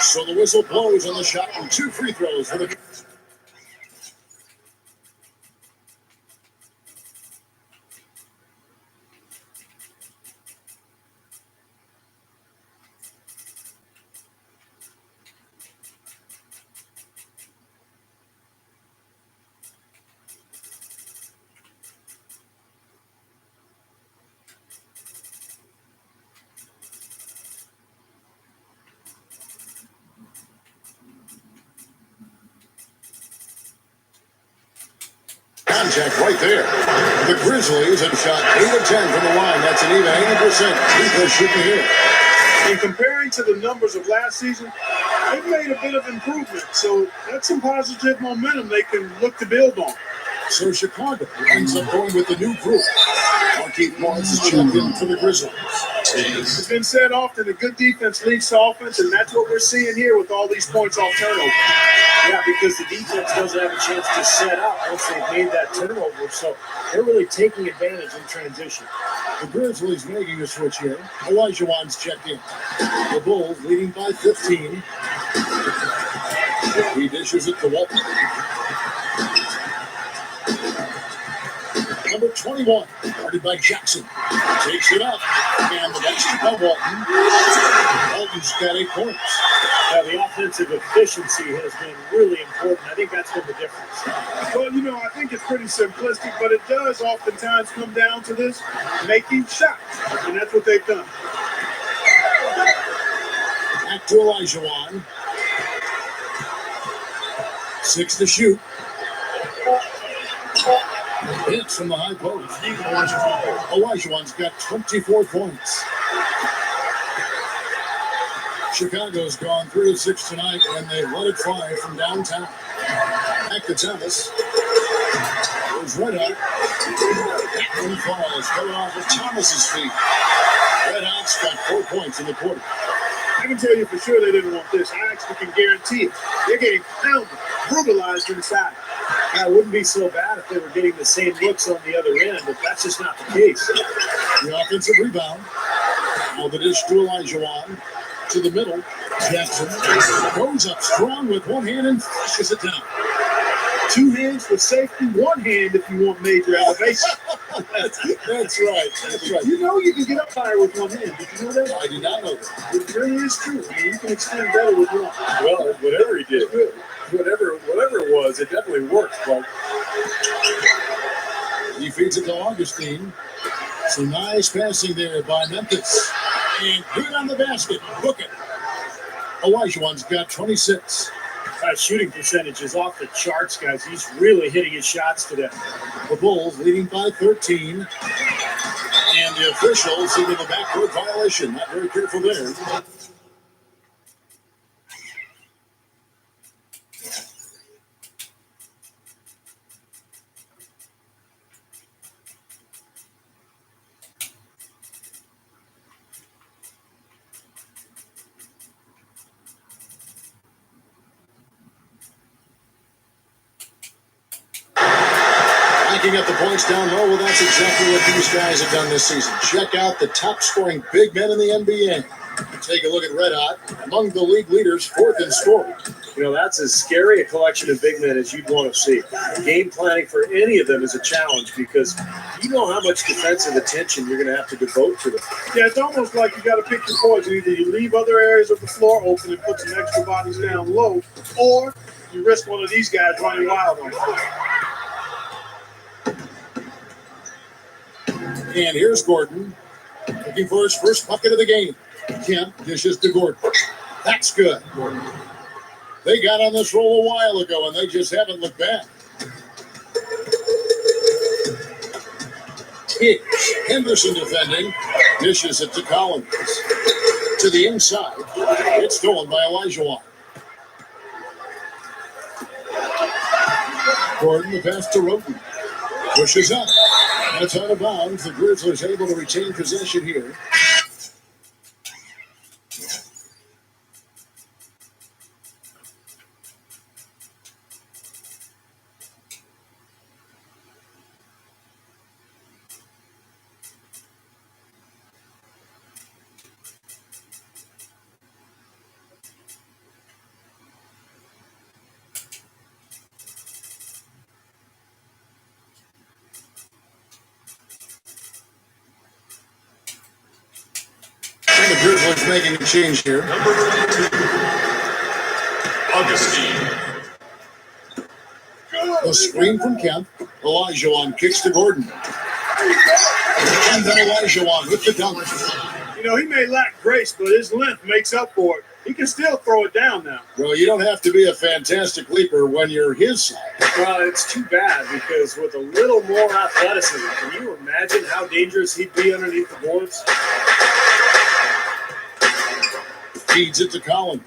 So the whistle blows on the shot and 2 free throws for the... Contact right there. The Grizzlies have shot 8 of 10 from the line. That's an even 80% free throw shooting here. And comparing to the numbers of last season, they've made a bit of improvement. So that's some positive momentum they can look to build on. So Chicago ends up going with the new group. Markieff Morris is checked in for the Grizzlies. It's been said often, a good defense leads to offense, and that's what we're seeing here with all these points off turnover. Yeah, because the defense doesn't have a chance to set up once they've made that turnover. So they're really taking advantage in transition. The Grizzlies making a switch here. Elijah Wan's checked in. The Bulls leading by 15. He dishes it to Walton. Number 21, guarded by Jackson. Takes it up. And the basket by Walton. Walton's got 8 points. Now, the offensive efficiency has been really important. I think that's been the difference. Well, I think it's pretty simplistic, but it does oftentimes come down to this, making shots. And that's what they've done. Back to Elijah Wan. 6 to shoot. Hits from the high post. Elijah Wan's got 24 points. Chicago's gone 3 of 6 tonight, and they let it fly from downtown. Back to Thomas. There's Red Hot. That one falls, coming off of Thomas's feet. Red Hot's got 4 points in the quarter. I can tell you for sure they didn't want this. I actually can guarantee it. They're getting pounded, brutalized inside. Now, it wouldn't be so bad if they were getting the same looks on the other end, but that's just not the case. The offensive rebound. Now the dish to Elijah Wan. To the middle. Jackson goes up strong with one hand and flushes it down. 2 hands for safety, 1 hand if you want major elevation. That's right. That's right. You can get up higher with 1 hand. Did you know that? I did not know that. It really is true. You can extend better with 1. Well, whatever he did, whatever it was, it definitely worked. But he feeds it to Augustine. Some nice passing there by Memphis. And good on the basket. Book it. Elijah Wan's got 26. Shooting percentage is off the charts, guys. He's really hitting his shots today. The Bulls leading by 13. And the officials into the backcourt violation. Not very careful there. Stacking up the points down low, well, that's exactly what these guys have done this season. Check out the top scoring big men in the NBA. Take a look at Red Hot, among the league leaders, fourth in scoring. You know, that's as scary a collection of big men as you'd want to see. Game planning for any of them is a challenge because you know how much defensive attention you're going to have to devote to them. Yeah, it's almost like you got to pick your poison. Either you leave other areas of the floor open and put some extra bodies down low, or you risk one of these guys running wild on you. And here's Gordon, looking for his first bucket of the game. Kemp dishes to Gordon. That's good. They got on this roll a while ago, and they just haven't looked back. Higgs, Henderson defending, dishes it to Collins. To the inside, it's stolen by Elijah. Gordon, the pass to Roten. Pushes up. That's out of bounds. The Grizzlies able to retain possession here. And the Grizzlies making a change here. Number 22, Augustine. A screen from Kemp. Elijah kicks to Gordon. And then Elijah with the dunk. You know, he may lack grace, but his length makes up for it. He can still throw it down now. Well, you don't have to be a fantastic leaper when you're his side. Well, it's too bad because with a little more athleticism, can you imagine how dangerous he'd be underneath the boards? Feeds it to Collins.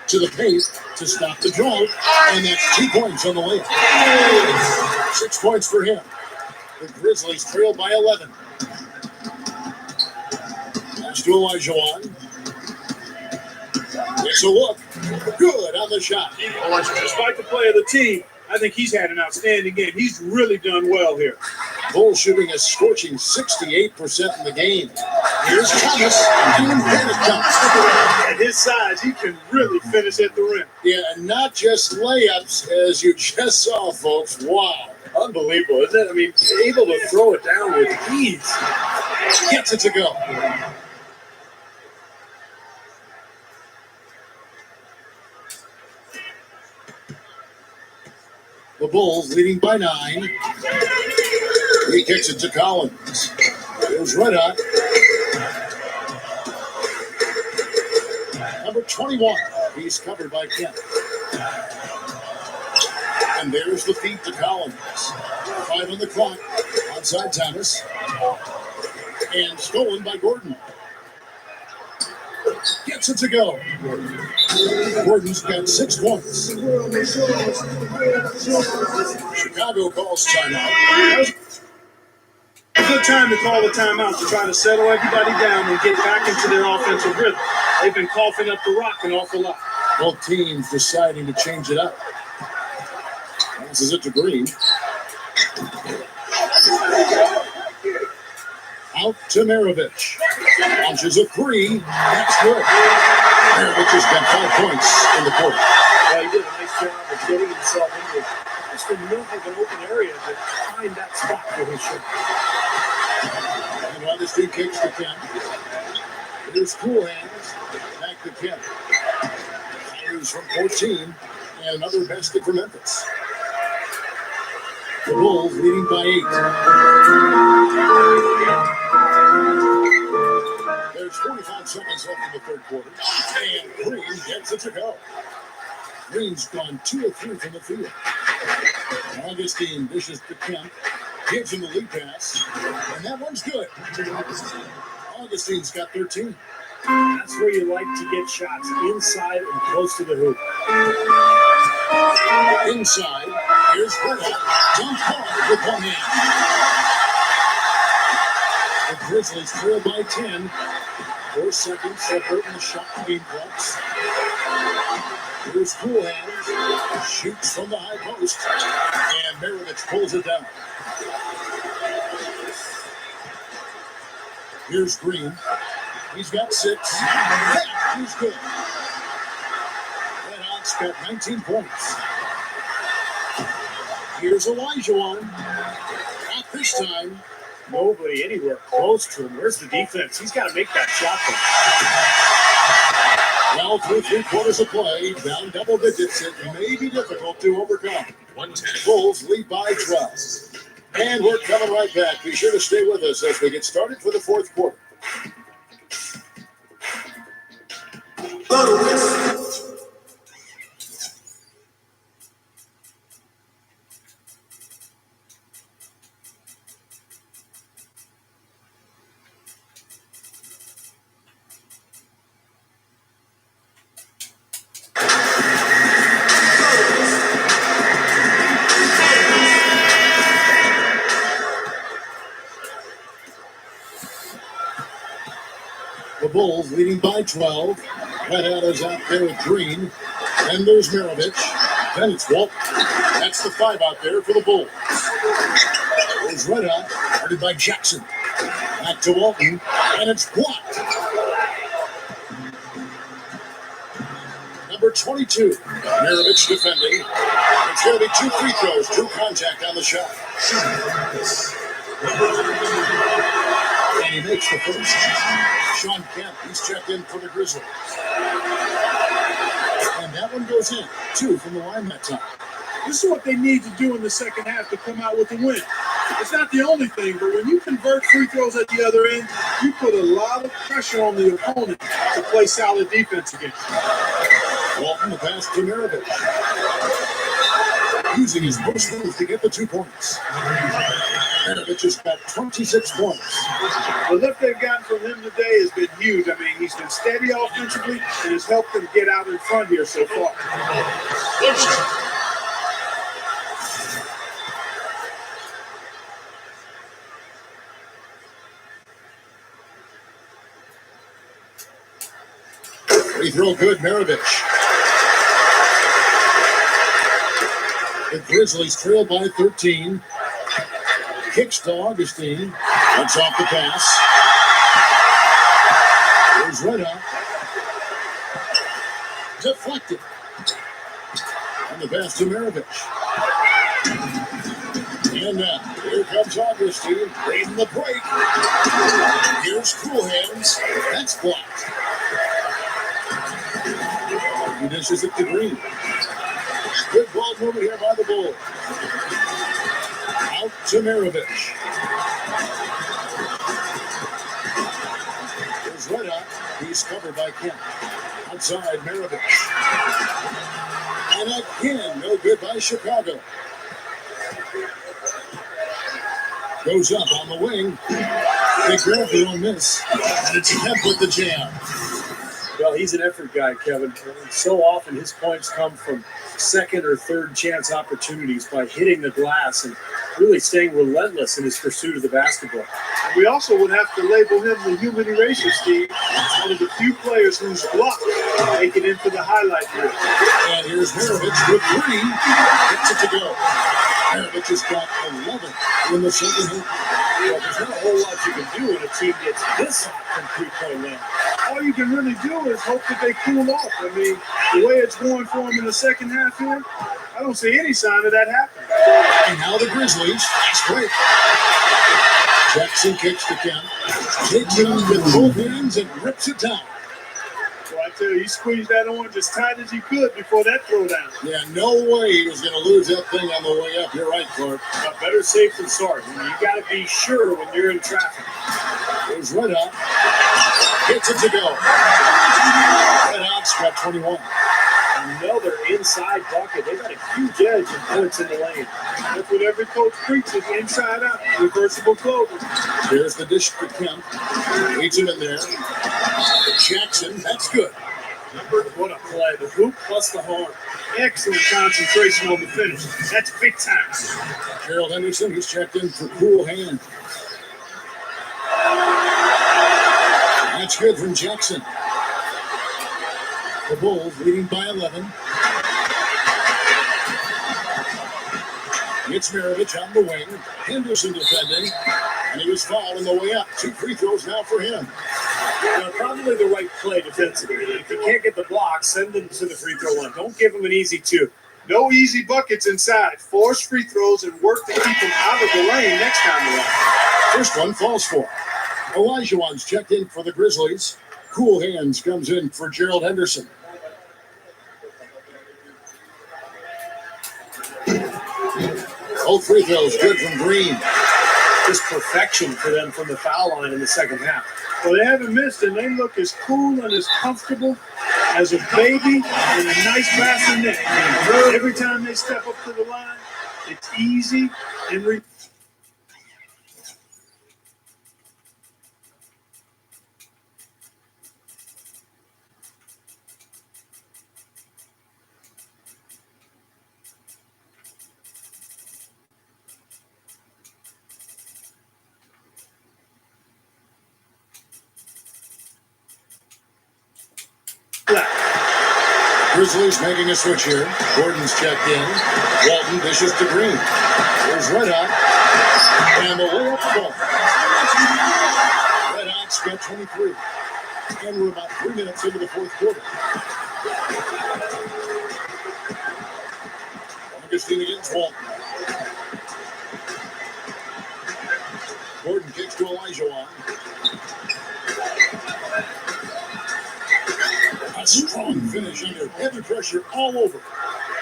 To the paint to stop the draw. And that's 2 points on the layup. 6 points for him. The Grizzlies trail by 11. Pass to Elijah. It's a look. Good on the shot. Despite the play of the team, I think he's had an outstanding game. He's really done well here. Bulls shooting a scorching 68% in the game. Here's Thomas. And then it comes. At his size, he can really finish at the rim. Yeah, and not just layups, as you just saw, folks. Wow. Unbelievable, isn't it? I mean, able to throw it down with ease. Gets it to go. The Bulls leading by 9. He kicks it to Collins. Here's Red Hot. Number 21. He's covered by Kemp. And there's the feed to Collins. 5 on the clock. Outside Thomas. And stolen by Gordon. Gets it to go. Gordon's got 6 points. Chicago calls timeout. A good time to call the timeout to try to settle everybody down and get back into their offensive rhythm. They've been coughing up the rock an awful lot. Both teams deciding to change it up. Passes it to Green. Out to Maravich. Launches a 3. That's good. Maravich has got 5 points in the quarter. Well, he did a nice job of getting himself into just enough of an open area to find that spot for his shot. And Augustine kicks to Kemp. Here's Cool Hands. Back to Kemp. Fires from 14. And another basket for Memphis. The Bulls leading by 8. There's 45 seconds left in the third quarter. And Green gets it to go. Green's gone 2 of 3 from the field. Augustine dishes to Kemp. Gives him the lead pass. And that one's good. Augustine's got 13. That's where you like to get shots, inside and close to the hoop. Inside, here's Red. Jump hard with 1 hand. The Grizzlies trail by 10. 4 seconds separating the shot between blocks. Here's Cool Hands. Shoots from the high post. And Maravich pulls it down. Here's Green. He's got 6. He's good. Red Hawks got 19 points. Here's Elijah. Not this time. Nobody anywhere close to him. Where's the defense? He's got to make that shot. Well, through 3 quarters of play, down double digits, it may be difficult to overcome. Bulls lead by 12. And we're coming right back. Be sure to stay with us as we get started for the 4th quarter. The Bulls leading by 12. Red-Outers out there with Green. And there's Maravich. Then it's Walton. That's the 5 out there for the Bulls. There's Red-Out, guarded by Jackson. Back to Walton, and it's blocked. Number 22, Maravich defending. It's going to be 2 free throws. Drew contact on the shot. And he makes the first. Sean Kemp, he's checked in for the Grizzlies. And that one goes in. 2 from the line that time. This is what they need to do in the second half to come out with a win. It's not the only thing, but when you convert free throws at the other end, you put a lot of pressure on the opponent to play solid defense against you. Walton, the pass to Maravich. Using his post move to get the 2 points. Maravich has got 26 points. The lift they've gotten from him today has been huge. I mean, he's been steady offensively and has helped them get out in front here so far. Free throw good, Maravich. The Grizzlies trail by 13. Kicks to Augustine. Cuts off the pass. Here's Red-Hawk. Deflected. And the pass to Maravich. And now, here comes Augustine. Leading the break. Here's Cool Hands. That's blocked. He dishes it to Green. Good ball movement here by the Bulls. Out to Maravich. Here's Red-Hawk. He's covered by Kemp. Outside Maravich. And again, no good by Chicago. Goes up on the wing. They grab their own miss. And it's Kemp with the jam. Well, he's an effort guy, Kevin. And so often his points come from second or third chance opportunities by hitting the glass and really staying relentless in his pursuit of the basketball. And we also would have to label him the human eraser, Steve. One of the few players whose block make it into the highlight reel. And here's Maravich with 3. Gets it to go. Maravich has got 11 in the second half. Well, there's not a whole lot you can do when a team gets this hot from three-point land. All you can really do is hope that they cool off. I mean, the way it's going for them in the second half here, I don't see any sign of that happening. And now the Grizzlies. Fast break. Jackson kicks to Kemp. Takes it up with both hands and rips it down. So I tell you, he squeezed that on as tight as he could before that throwdown. Yeah, no way he was going to lose that thing on the way up. You're right, Clark. But better safe than sorry. You got to be sure when you're in traffic. There's Red-Hawk. Gets it to go. Red-Hawk's got 21. Another inside bucket. They've got a huge edge in points in the lane. That's what every coach preaches, inside out, reversible clothing. Here's the dish to Kemp. Leads him in there. Jackson, that's good. What a play. The hoop plus the horn. Excellent concentration on the finish. That's big time. Gerald Henderson, he's checked in for Cool Hand. That's good from Jackson. The Bulls leading by 11. It's Maravich on the wing. Henderson defending. And he was fouled on the way up. 2 free throws now for him. Probably the right play defensively. If you can't get the block, send them to the free throw line. Don't give them an easy 2. No easy buckets inside. Force free throws and work to keep them out of the lane next time around. First one falls for. Olajuwon's checked in for the Grizzlies. Cool Hands comes in for Gerald Henderson. Both free throws good from Green. Just perfection for them from the foul line in the second half. Well, they haven't missed, and they look as cool and as comfortable as a baby in a nice bassinet. Every time they step up to the line, it's easy and Grizzlies making a switch here. Gordon's checked in. Walton dishes to Green. There's Red Hot. And the way up the ball. Red Hot's got 23. And we're about 3 minutes into the fourth quarter. Augustine against Walton. Gordon kicks to Olajuwon. A strong finish under heavy pressure all over.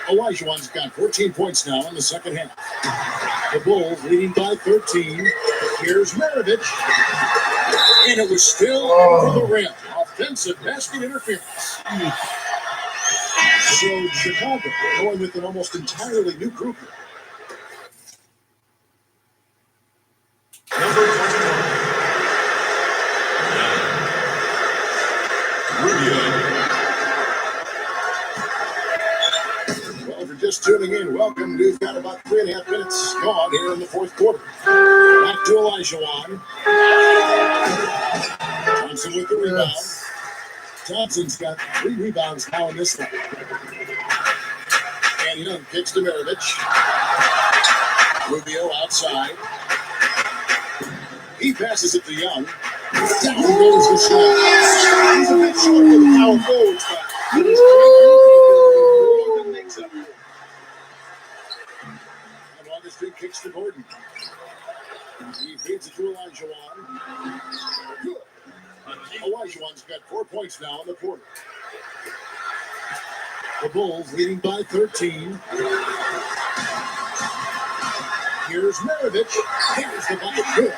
Olajuwon's got 14 points now in the second half. The Bulls leading by 13. Here's Maravich. And it was still over the rim. Offensive basket interference. So Chicago going with an almost entirely new group. Number 21. Rubio. Well, if you're just tuning in, welcome. We've got about 3.5 minutes gone here in the fourth quarter. Back to Olajuwon. Thompson with the rebound. Thompson's got 3 rebounds now in this one. And Young kicks to Maravich. Rubio outside. He passes it to Young. Down goes the shot. he's a bit short for the power forward spot. But he's more than makes up for it. And Augustine kicks to Gordon. He feeds it to Olajuwon. Good. Olajuwon's got 4 points now in the quarter. The Bulls leading by 13. Here's Maravich. Here's the bucket. Good.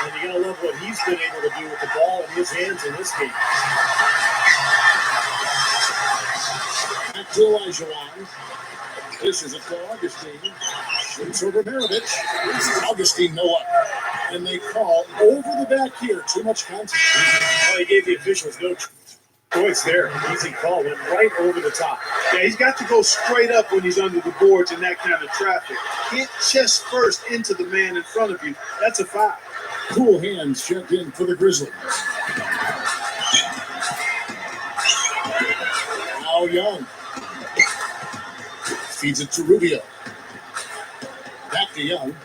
And you gotta love what he's been able to do with the ball in his hands in this game. Back to Olajuwon. This is it to Augustine. Shoots over Maravich. Augustine no up. And they call over the back here. Too much contact. Well, he gave the officials no choice there. Easy call. Went right over the top. Yeah, he's got to go straight up when he's under the boards in that kind of traffic. Hit chest first into the man in front of you. That's a foul. Cool Hands checked in for the Grizzlies. Now Young. Feeds it to Rubio. Back to Young.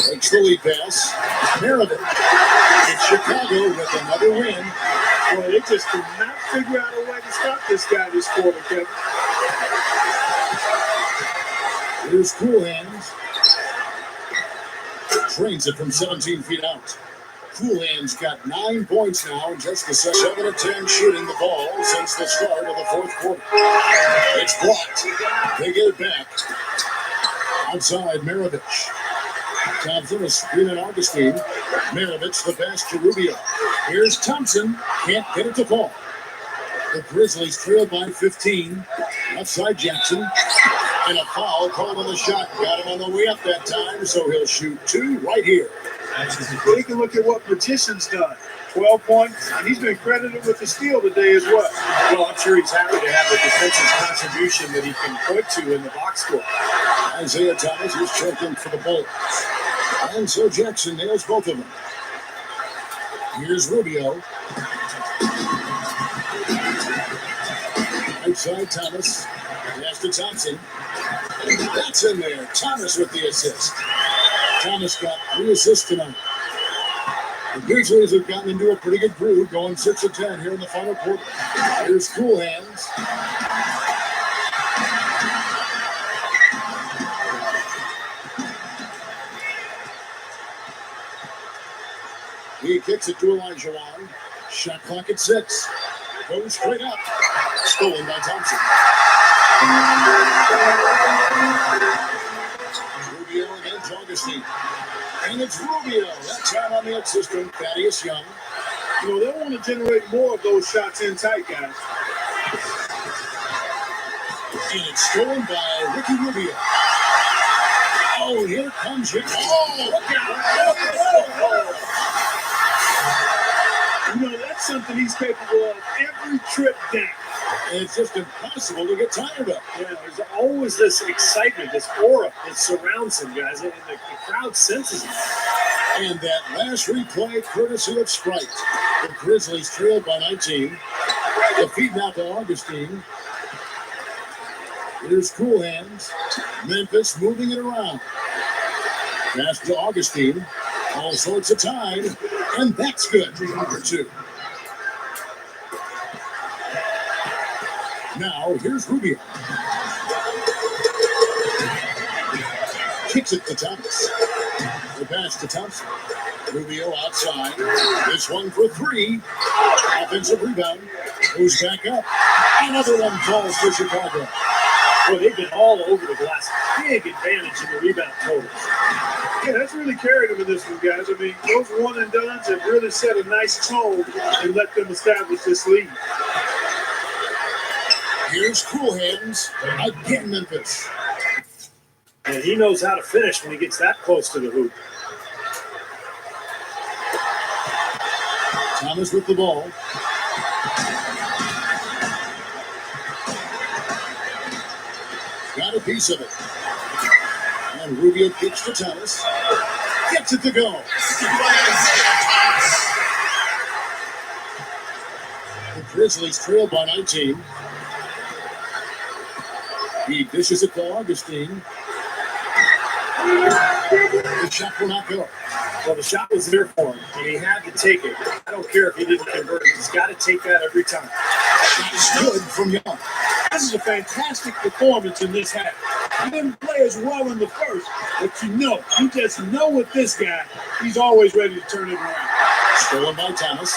Takes the lead pass. Maravich. It's Chicago with another win. Boy, they just could not figure out a way to stop this guy this quarter, Kevin. Here's Cool Hands. Trains it from 17 feet out. Cool Hands got 9 points now in just the 7 of 10 shooting the ball since the start of the fourth quarter. It's blocked. They get it back. Outside Maravich. Thompson is screening Augustine. Maravich the pass to Rubio. Here's Thompson. Can't get it to fall. The Grizzlies trail by 15. Outside Jackson. And a foul called on the shot. Got him on the way up that time, so he'll shoot 2 right here. They can look at what Magician's done. 12 points, and he's been credited with the steal today as well. Well, I'm sure he's happy to have a defensive contribution that he can point to in the box score. Isaiah Thomas is checked in for the Bulls. And so Jackson nails both of them. Here's Rubio. Outside Thomas. Pass to Thompson. That's in there. Thomas with the assist. Thomas got 3 assists tonight. The Grizzlies have gotten into a pretty good groove, going 6 of 10 here in the final quarter. Here's Cool Hands. He kicks it to Elijah Wan. Shot clock at 6. Goes straight up. Stolen by Thompson. Rubio against Augustine. And it's Rubio. That time on the assistant, Thaddeus Young. You know, they want to generate more of those shots in tight, guys. And it's stolen by Ricky Rubio. Oh, here comes it. Oh, look out. You know, that's something he's capable of every trip down. And it's just impossible to get tired of. Yeah, there's always this excitement, this aura that surrounds him, guys, and the crowd senses it. And that last replay, courtesy of Sprite. The Grizzlies trailed by 19. The feed now to Augustine. Here's Cool Hands. Memphis moving it around. Pass to Augustine. All sorts of time. And that's good. Number 2. Now, here's Rubio. Kicks it to Thomas. The pass to Thompson. Rubio outside. This one for 3. Offensive rebound. Goes back up. Another one falls for Chicago. Well, they've been all over the glass. Big advantage in the rebound totals. Yeah, that's really carried them in this one, guys. I mean, those one and dones have really set a nice tone and let them establish this lead. Here's Cool Hands. Again, Memphis. And he knows how to finish when he gets that close to the hoop. Thomas with the ball. Got a piece of it. And Rubio kicks to Thomas. Gets it to go. The Grizzlies trail by 19. He dishes it to Augustine. The shot will not go. Well, the shot was there for him, and he had to take it. I don't care if he didn't convert. He's got to take that every time. It's good from Young. This is a fantastic performance in this half. He didn't play as well in the first, but you just know with this guy, he's always ready to turn it around. Stolen by Thomas.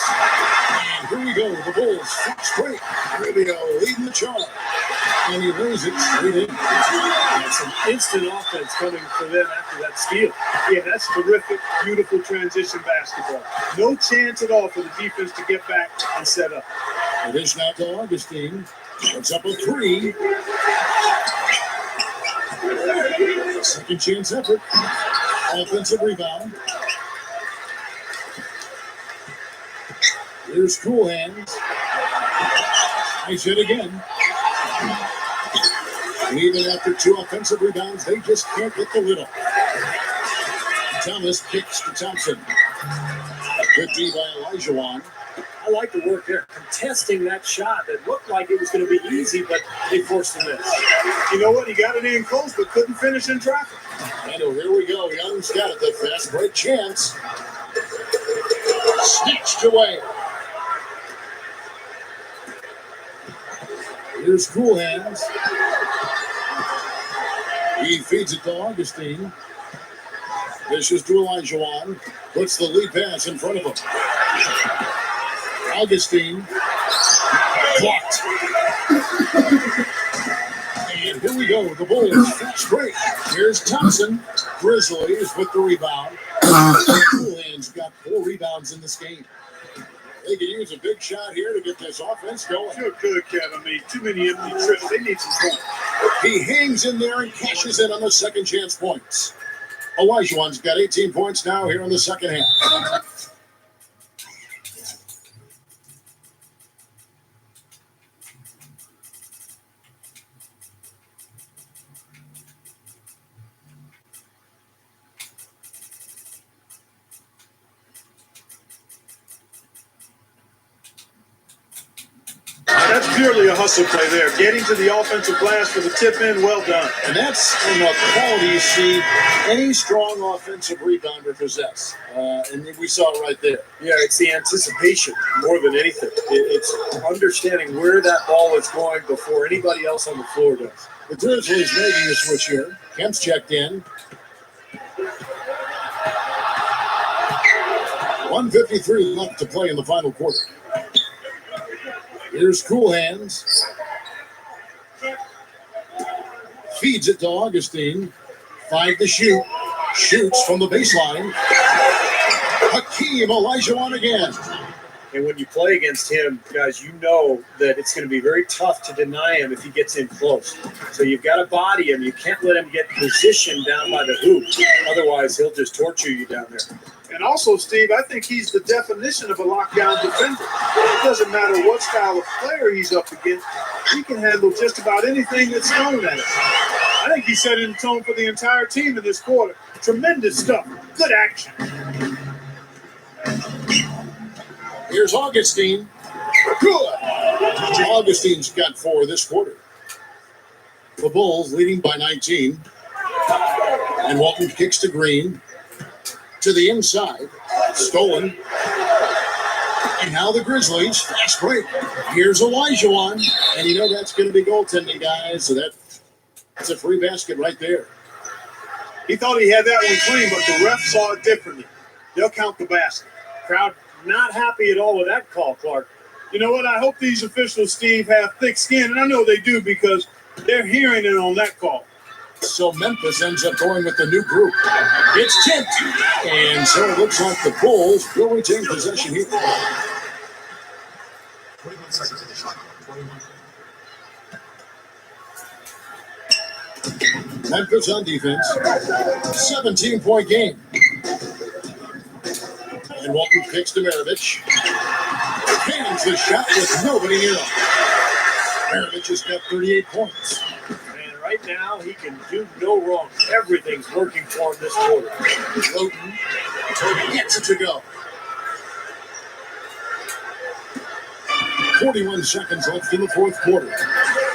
And here we go. The Bulls straight. Rubio leading the charge. And he lays it straight in. It's an instant offense coming for them after that steal. Yeah, that's terrific, beautiful transition basketball. No chance at all for the defense to get back and set up. It is now to Augustine. Puts up a 3. Second chance effort. Offensive rebound. Here's Cool Hands. Nice hit again. And even after 2 offensive rebounds, they just can't get the lid on. Thomas kicks to Thompson. Good D by Elijah Wan. I like the work there, contesting that shot that looked like it was going to be easy, but they forced the miss. You know what? He got it in close, but couldn't finish in traffic. And here we go. Young's got it. The fast break chance. Snatched away. Here's Cool Hands. He feeds it to Augustine. Dishes to Elijah Wan. Puts the lead pass in front of him. Augustine. Blocked. And here we go. The Bulls fast break. Here's Thompson. Grizzlies with the rebound. Cool Hands got 4 rebounds in this game. They could use a big shot here to get this offense going. You're good, Kevin. I mean, too many empty trips. They need some points. He hangs in there and cashes in on the second chance points. Elijah Wan's got 18 points now here in the second half. That's purely a hustle play there. Getting to the offensive glass for the tip in, well done. And that's the quality you see any strong offensive rebounder possess. And we saw it right there. Yeah, it's the anticipation more than anything. It's understanding where that ball is going before anybody else on the floor does. The Grizzlies making a switch here. Kemp's checked in. 1:53 left to play in the final quarter. Here's Cool Hands. Feeds it to Augustine. 5 to shoot. Shoots from the baseline. Hakeem Olajuwon again. And when you play against him, guys, you know that it's going to be very tough to deny him if he gets in close. So you've got to body him. You can't let him get positioned down by the hoop. Otherwise, he'll just torture you down there. And also, Steve, I think he's the definition of a lockdown defender. It doesn't matter what style of player he's up against. He can handle just about anything that's thrown at him. I think he set in the tone for the entire team in this quarter. Tremendous stuff. Good action. Here's Augustine. Good. Augustine's got 4 this quarter. The Bulls leading by 19. And Walton kicks to Green. To the inside. Stolen. And now the Grizzlies. Fast break. Here's Olajuwon. And you know that's going to be goaltending, guys. So that's a free basket right there. He thought he had that one clean, but the ref saw it differently. They'll count the basket. Crowd not happy at all with that call, Clark. You know what? I hope these officials, Steve, have thick skin, and I know they do because they're hearing it on that call. So Memphis ends up going with the new group. It's tipped. And so it looks like the Bulls will retain possession here. 21 seconds of the shot. 21. Memphis on defense. 17-point game. And Walton kicks to Maravich. Hands the shot with nobody near him. Maravich has got 38 points. And right now, he can do no wrong. Everything's working for him this quarter. Loden gets it to go. 41 seconds left in the fourth quarter.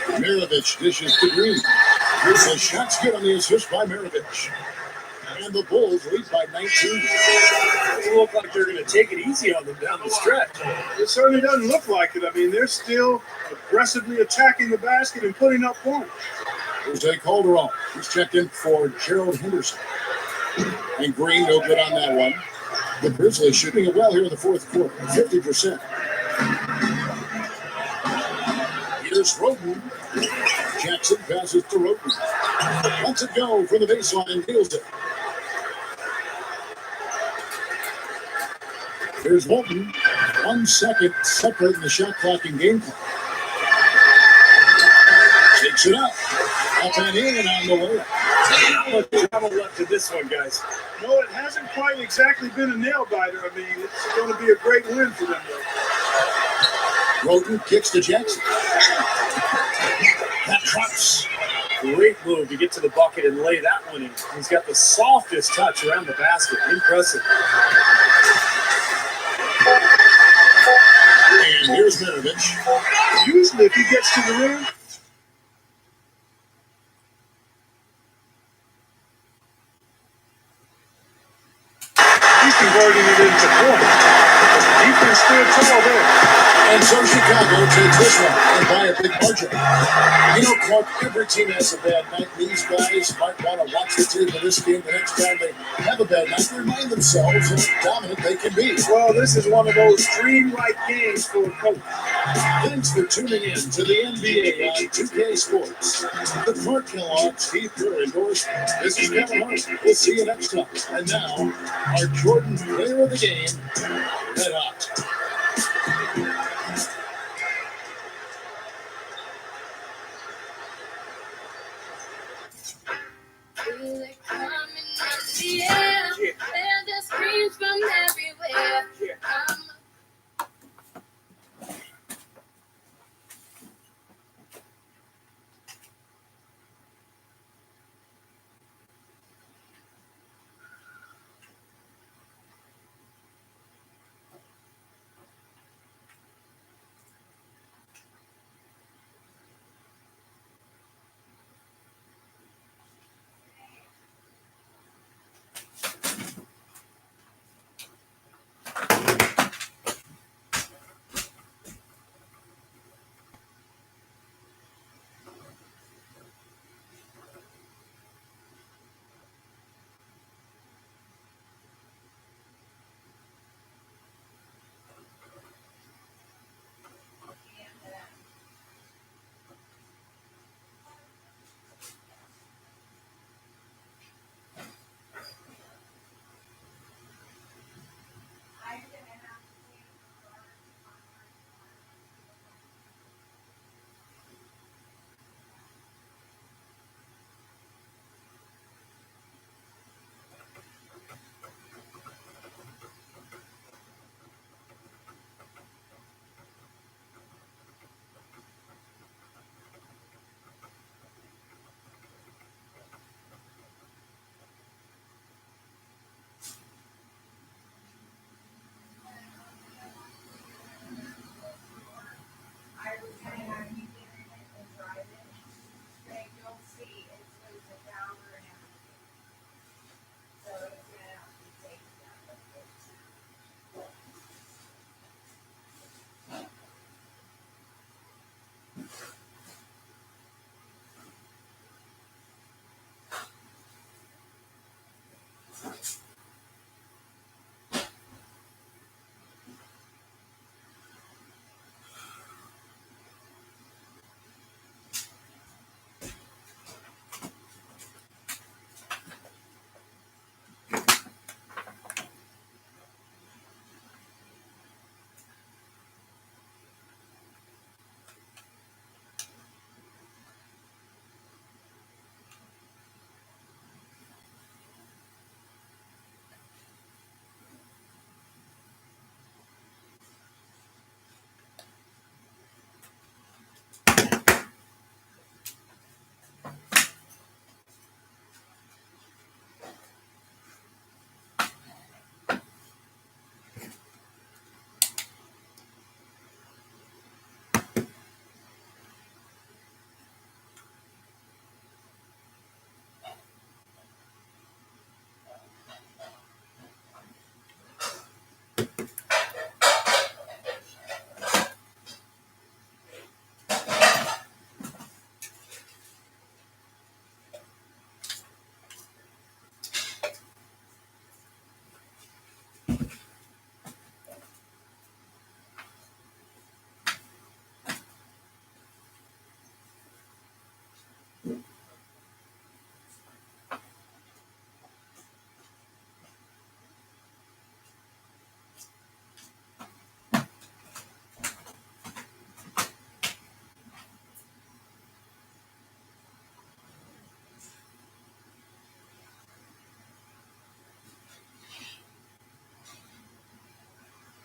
Maravich dishes to Green. The shot's good on the assist by Maravich. And the Bulls lead by 19. They look like they're going to take it easy on them down the stretch. It certainly doesn't look like it. I mean, they're still aggressively attacking the basket and putting up points. Jose Calderon. He's checked in for Gerald Henderson. And Green, no good on that one. The Grizzlies shooting it well here in the fourth quarter, 50%. Here's Roden. Jackson passes to Roden. Lets it go from the baseline and deals it. Here's Walton. 1 second separating the shot clock and game clock. Takes it up. Up and in and on the way. How much travel left to this one, guys? No, it hasn't quite exactly been a nail biter. I mean, it's going to be a great win for them, though. Roden kicks to Jackson. That drops. Great move to get to the bucket and lay that one in. He's got the softest touch around the basket. Impressive. And here's Maravich. Usually, if he gets to the rim, he's converting it into points. Defense stood tall there. And so Chicago takes this one and by a big margin. You know, Clark, every team has a bad night. These guys might want to watch the tape of this game the next time they have a bad night to remind themselves how dominant they can be. Well, this is one of those dream-like games for a coach. Thanks for tuning in to the NBA on 2K Sports. The Clark Kellogg Steve Kerr endorsement. This is Kevin Hart. We'll see you next time. And now, our Jordan player of the game, Red Hot. Feel it coming up the air. There the screams from everywhere.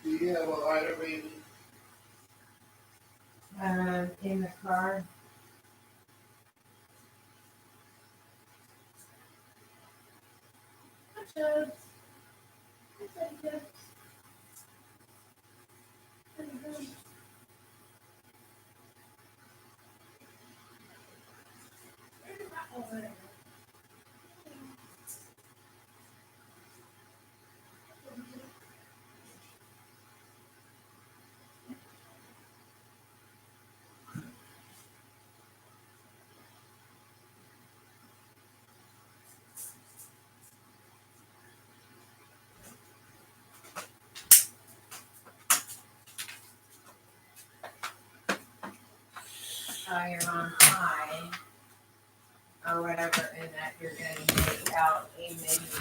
Do you have a lighter, baby? In the car. You're on high or whatever, and that you're going to make out a menu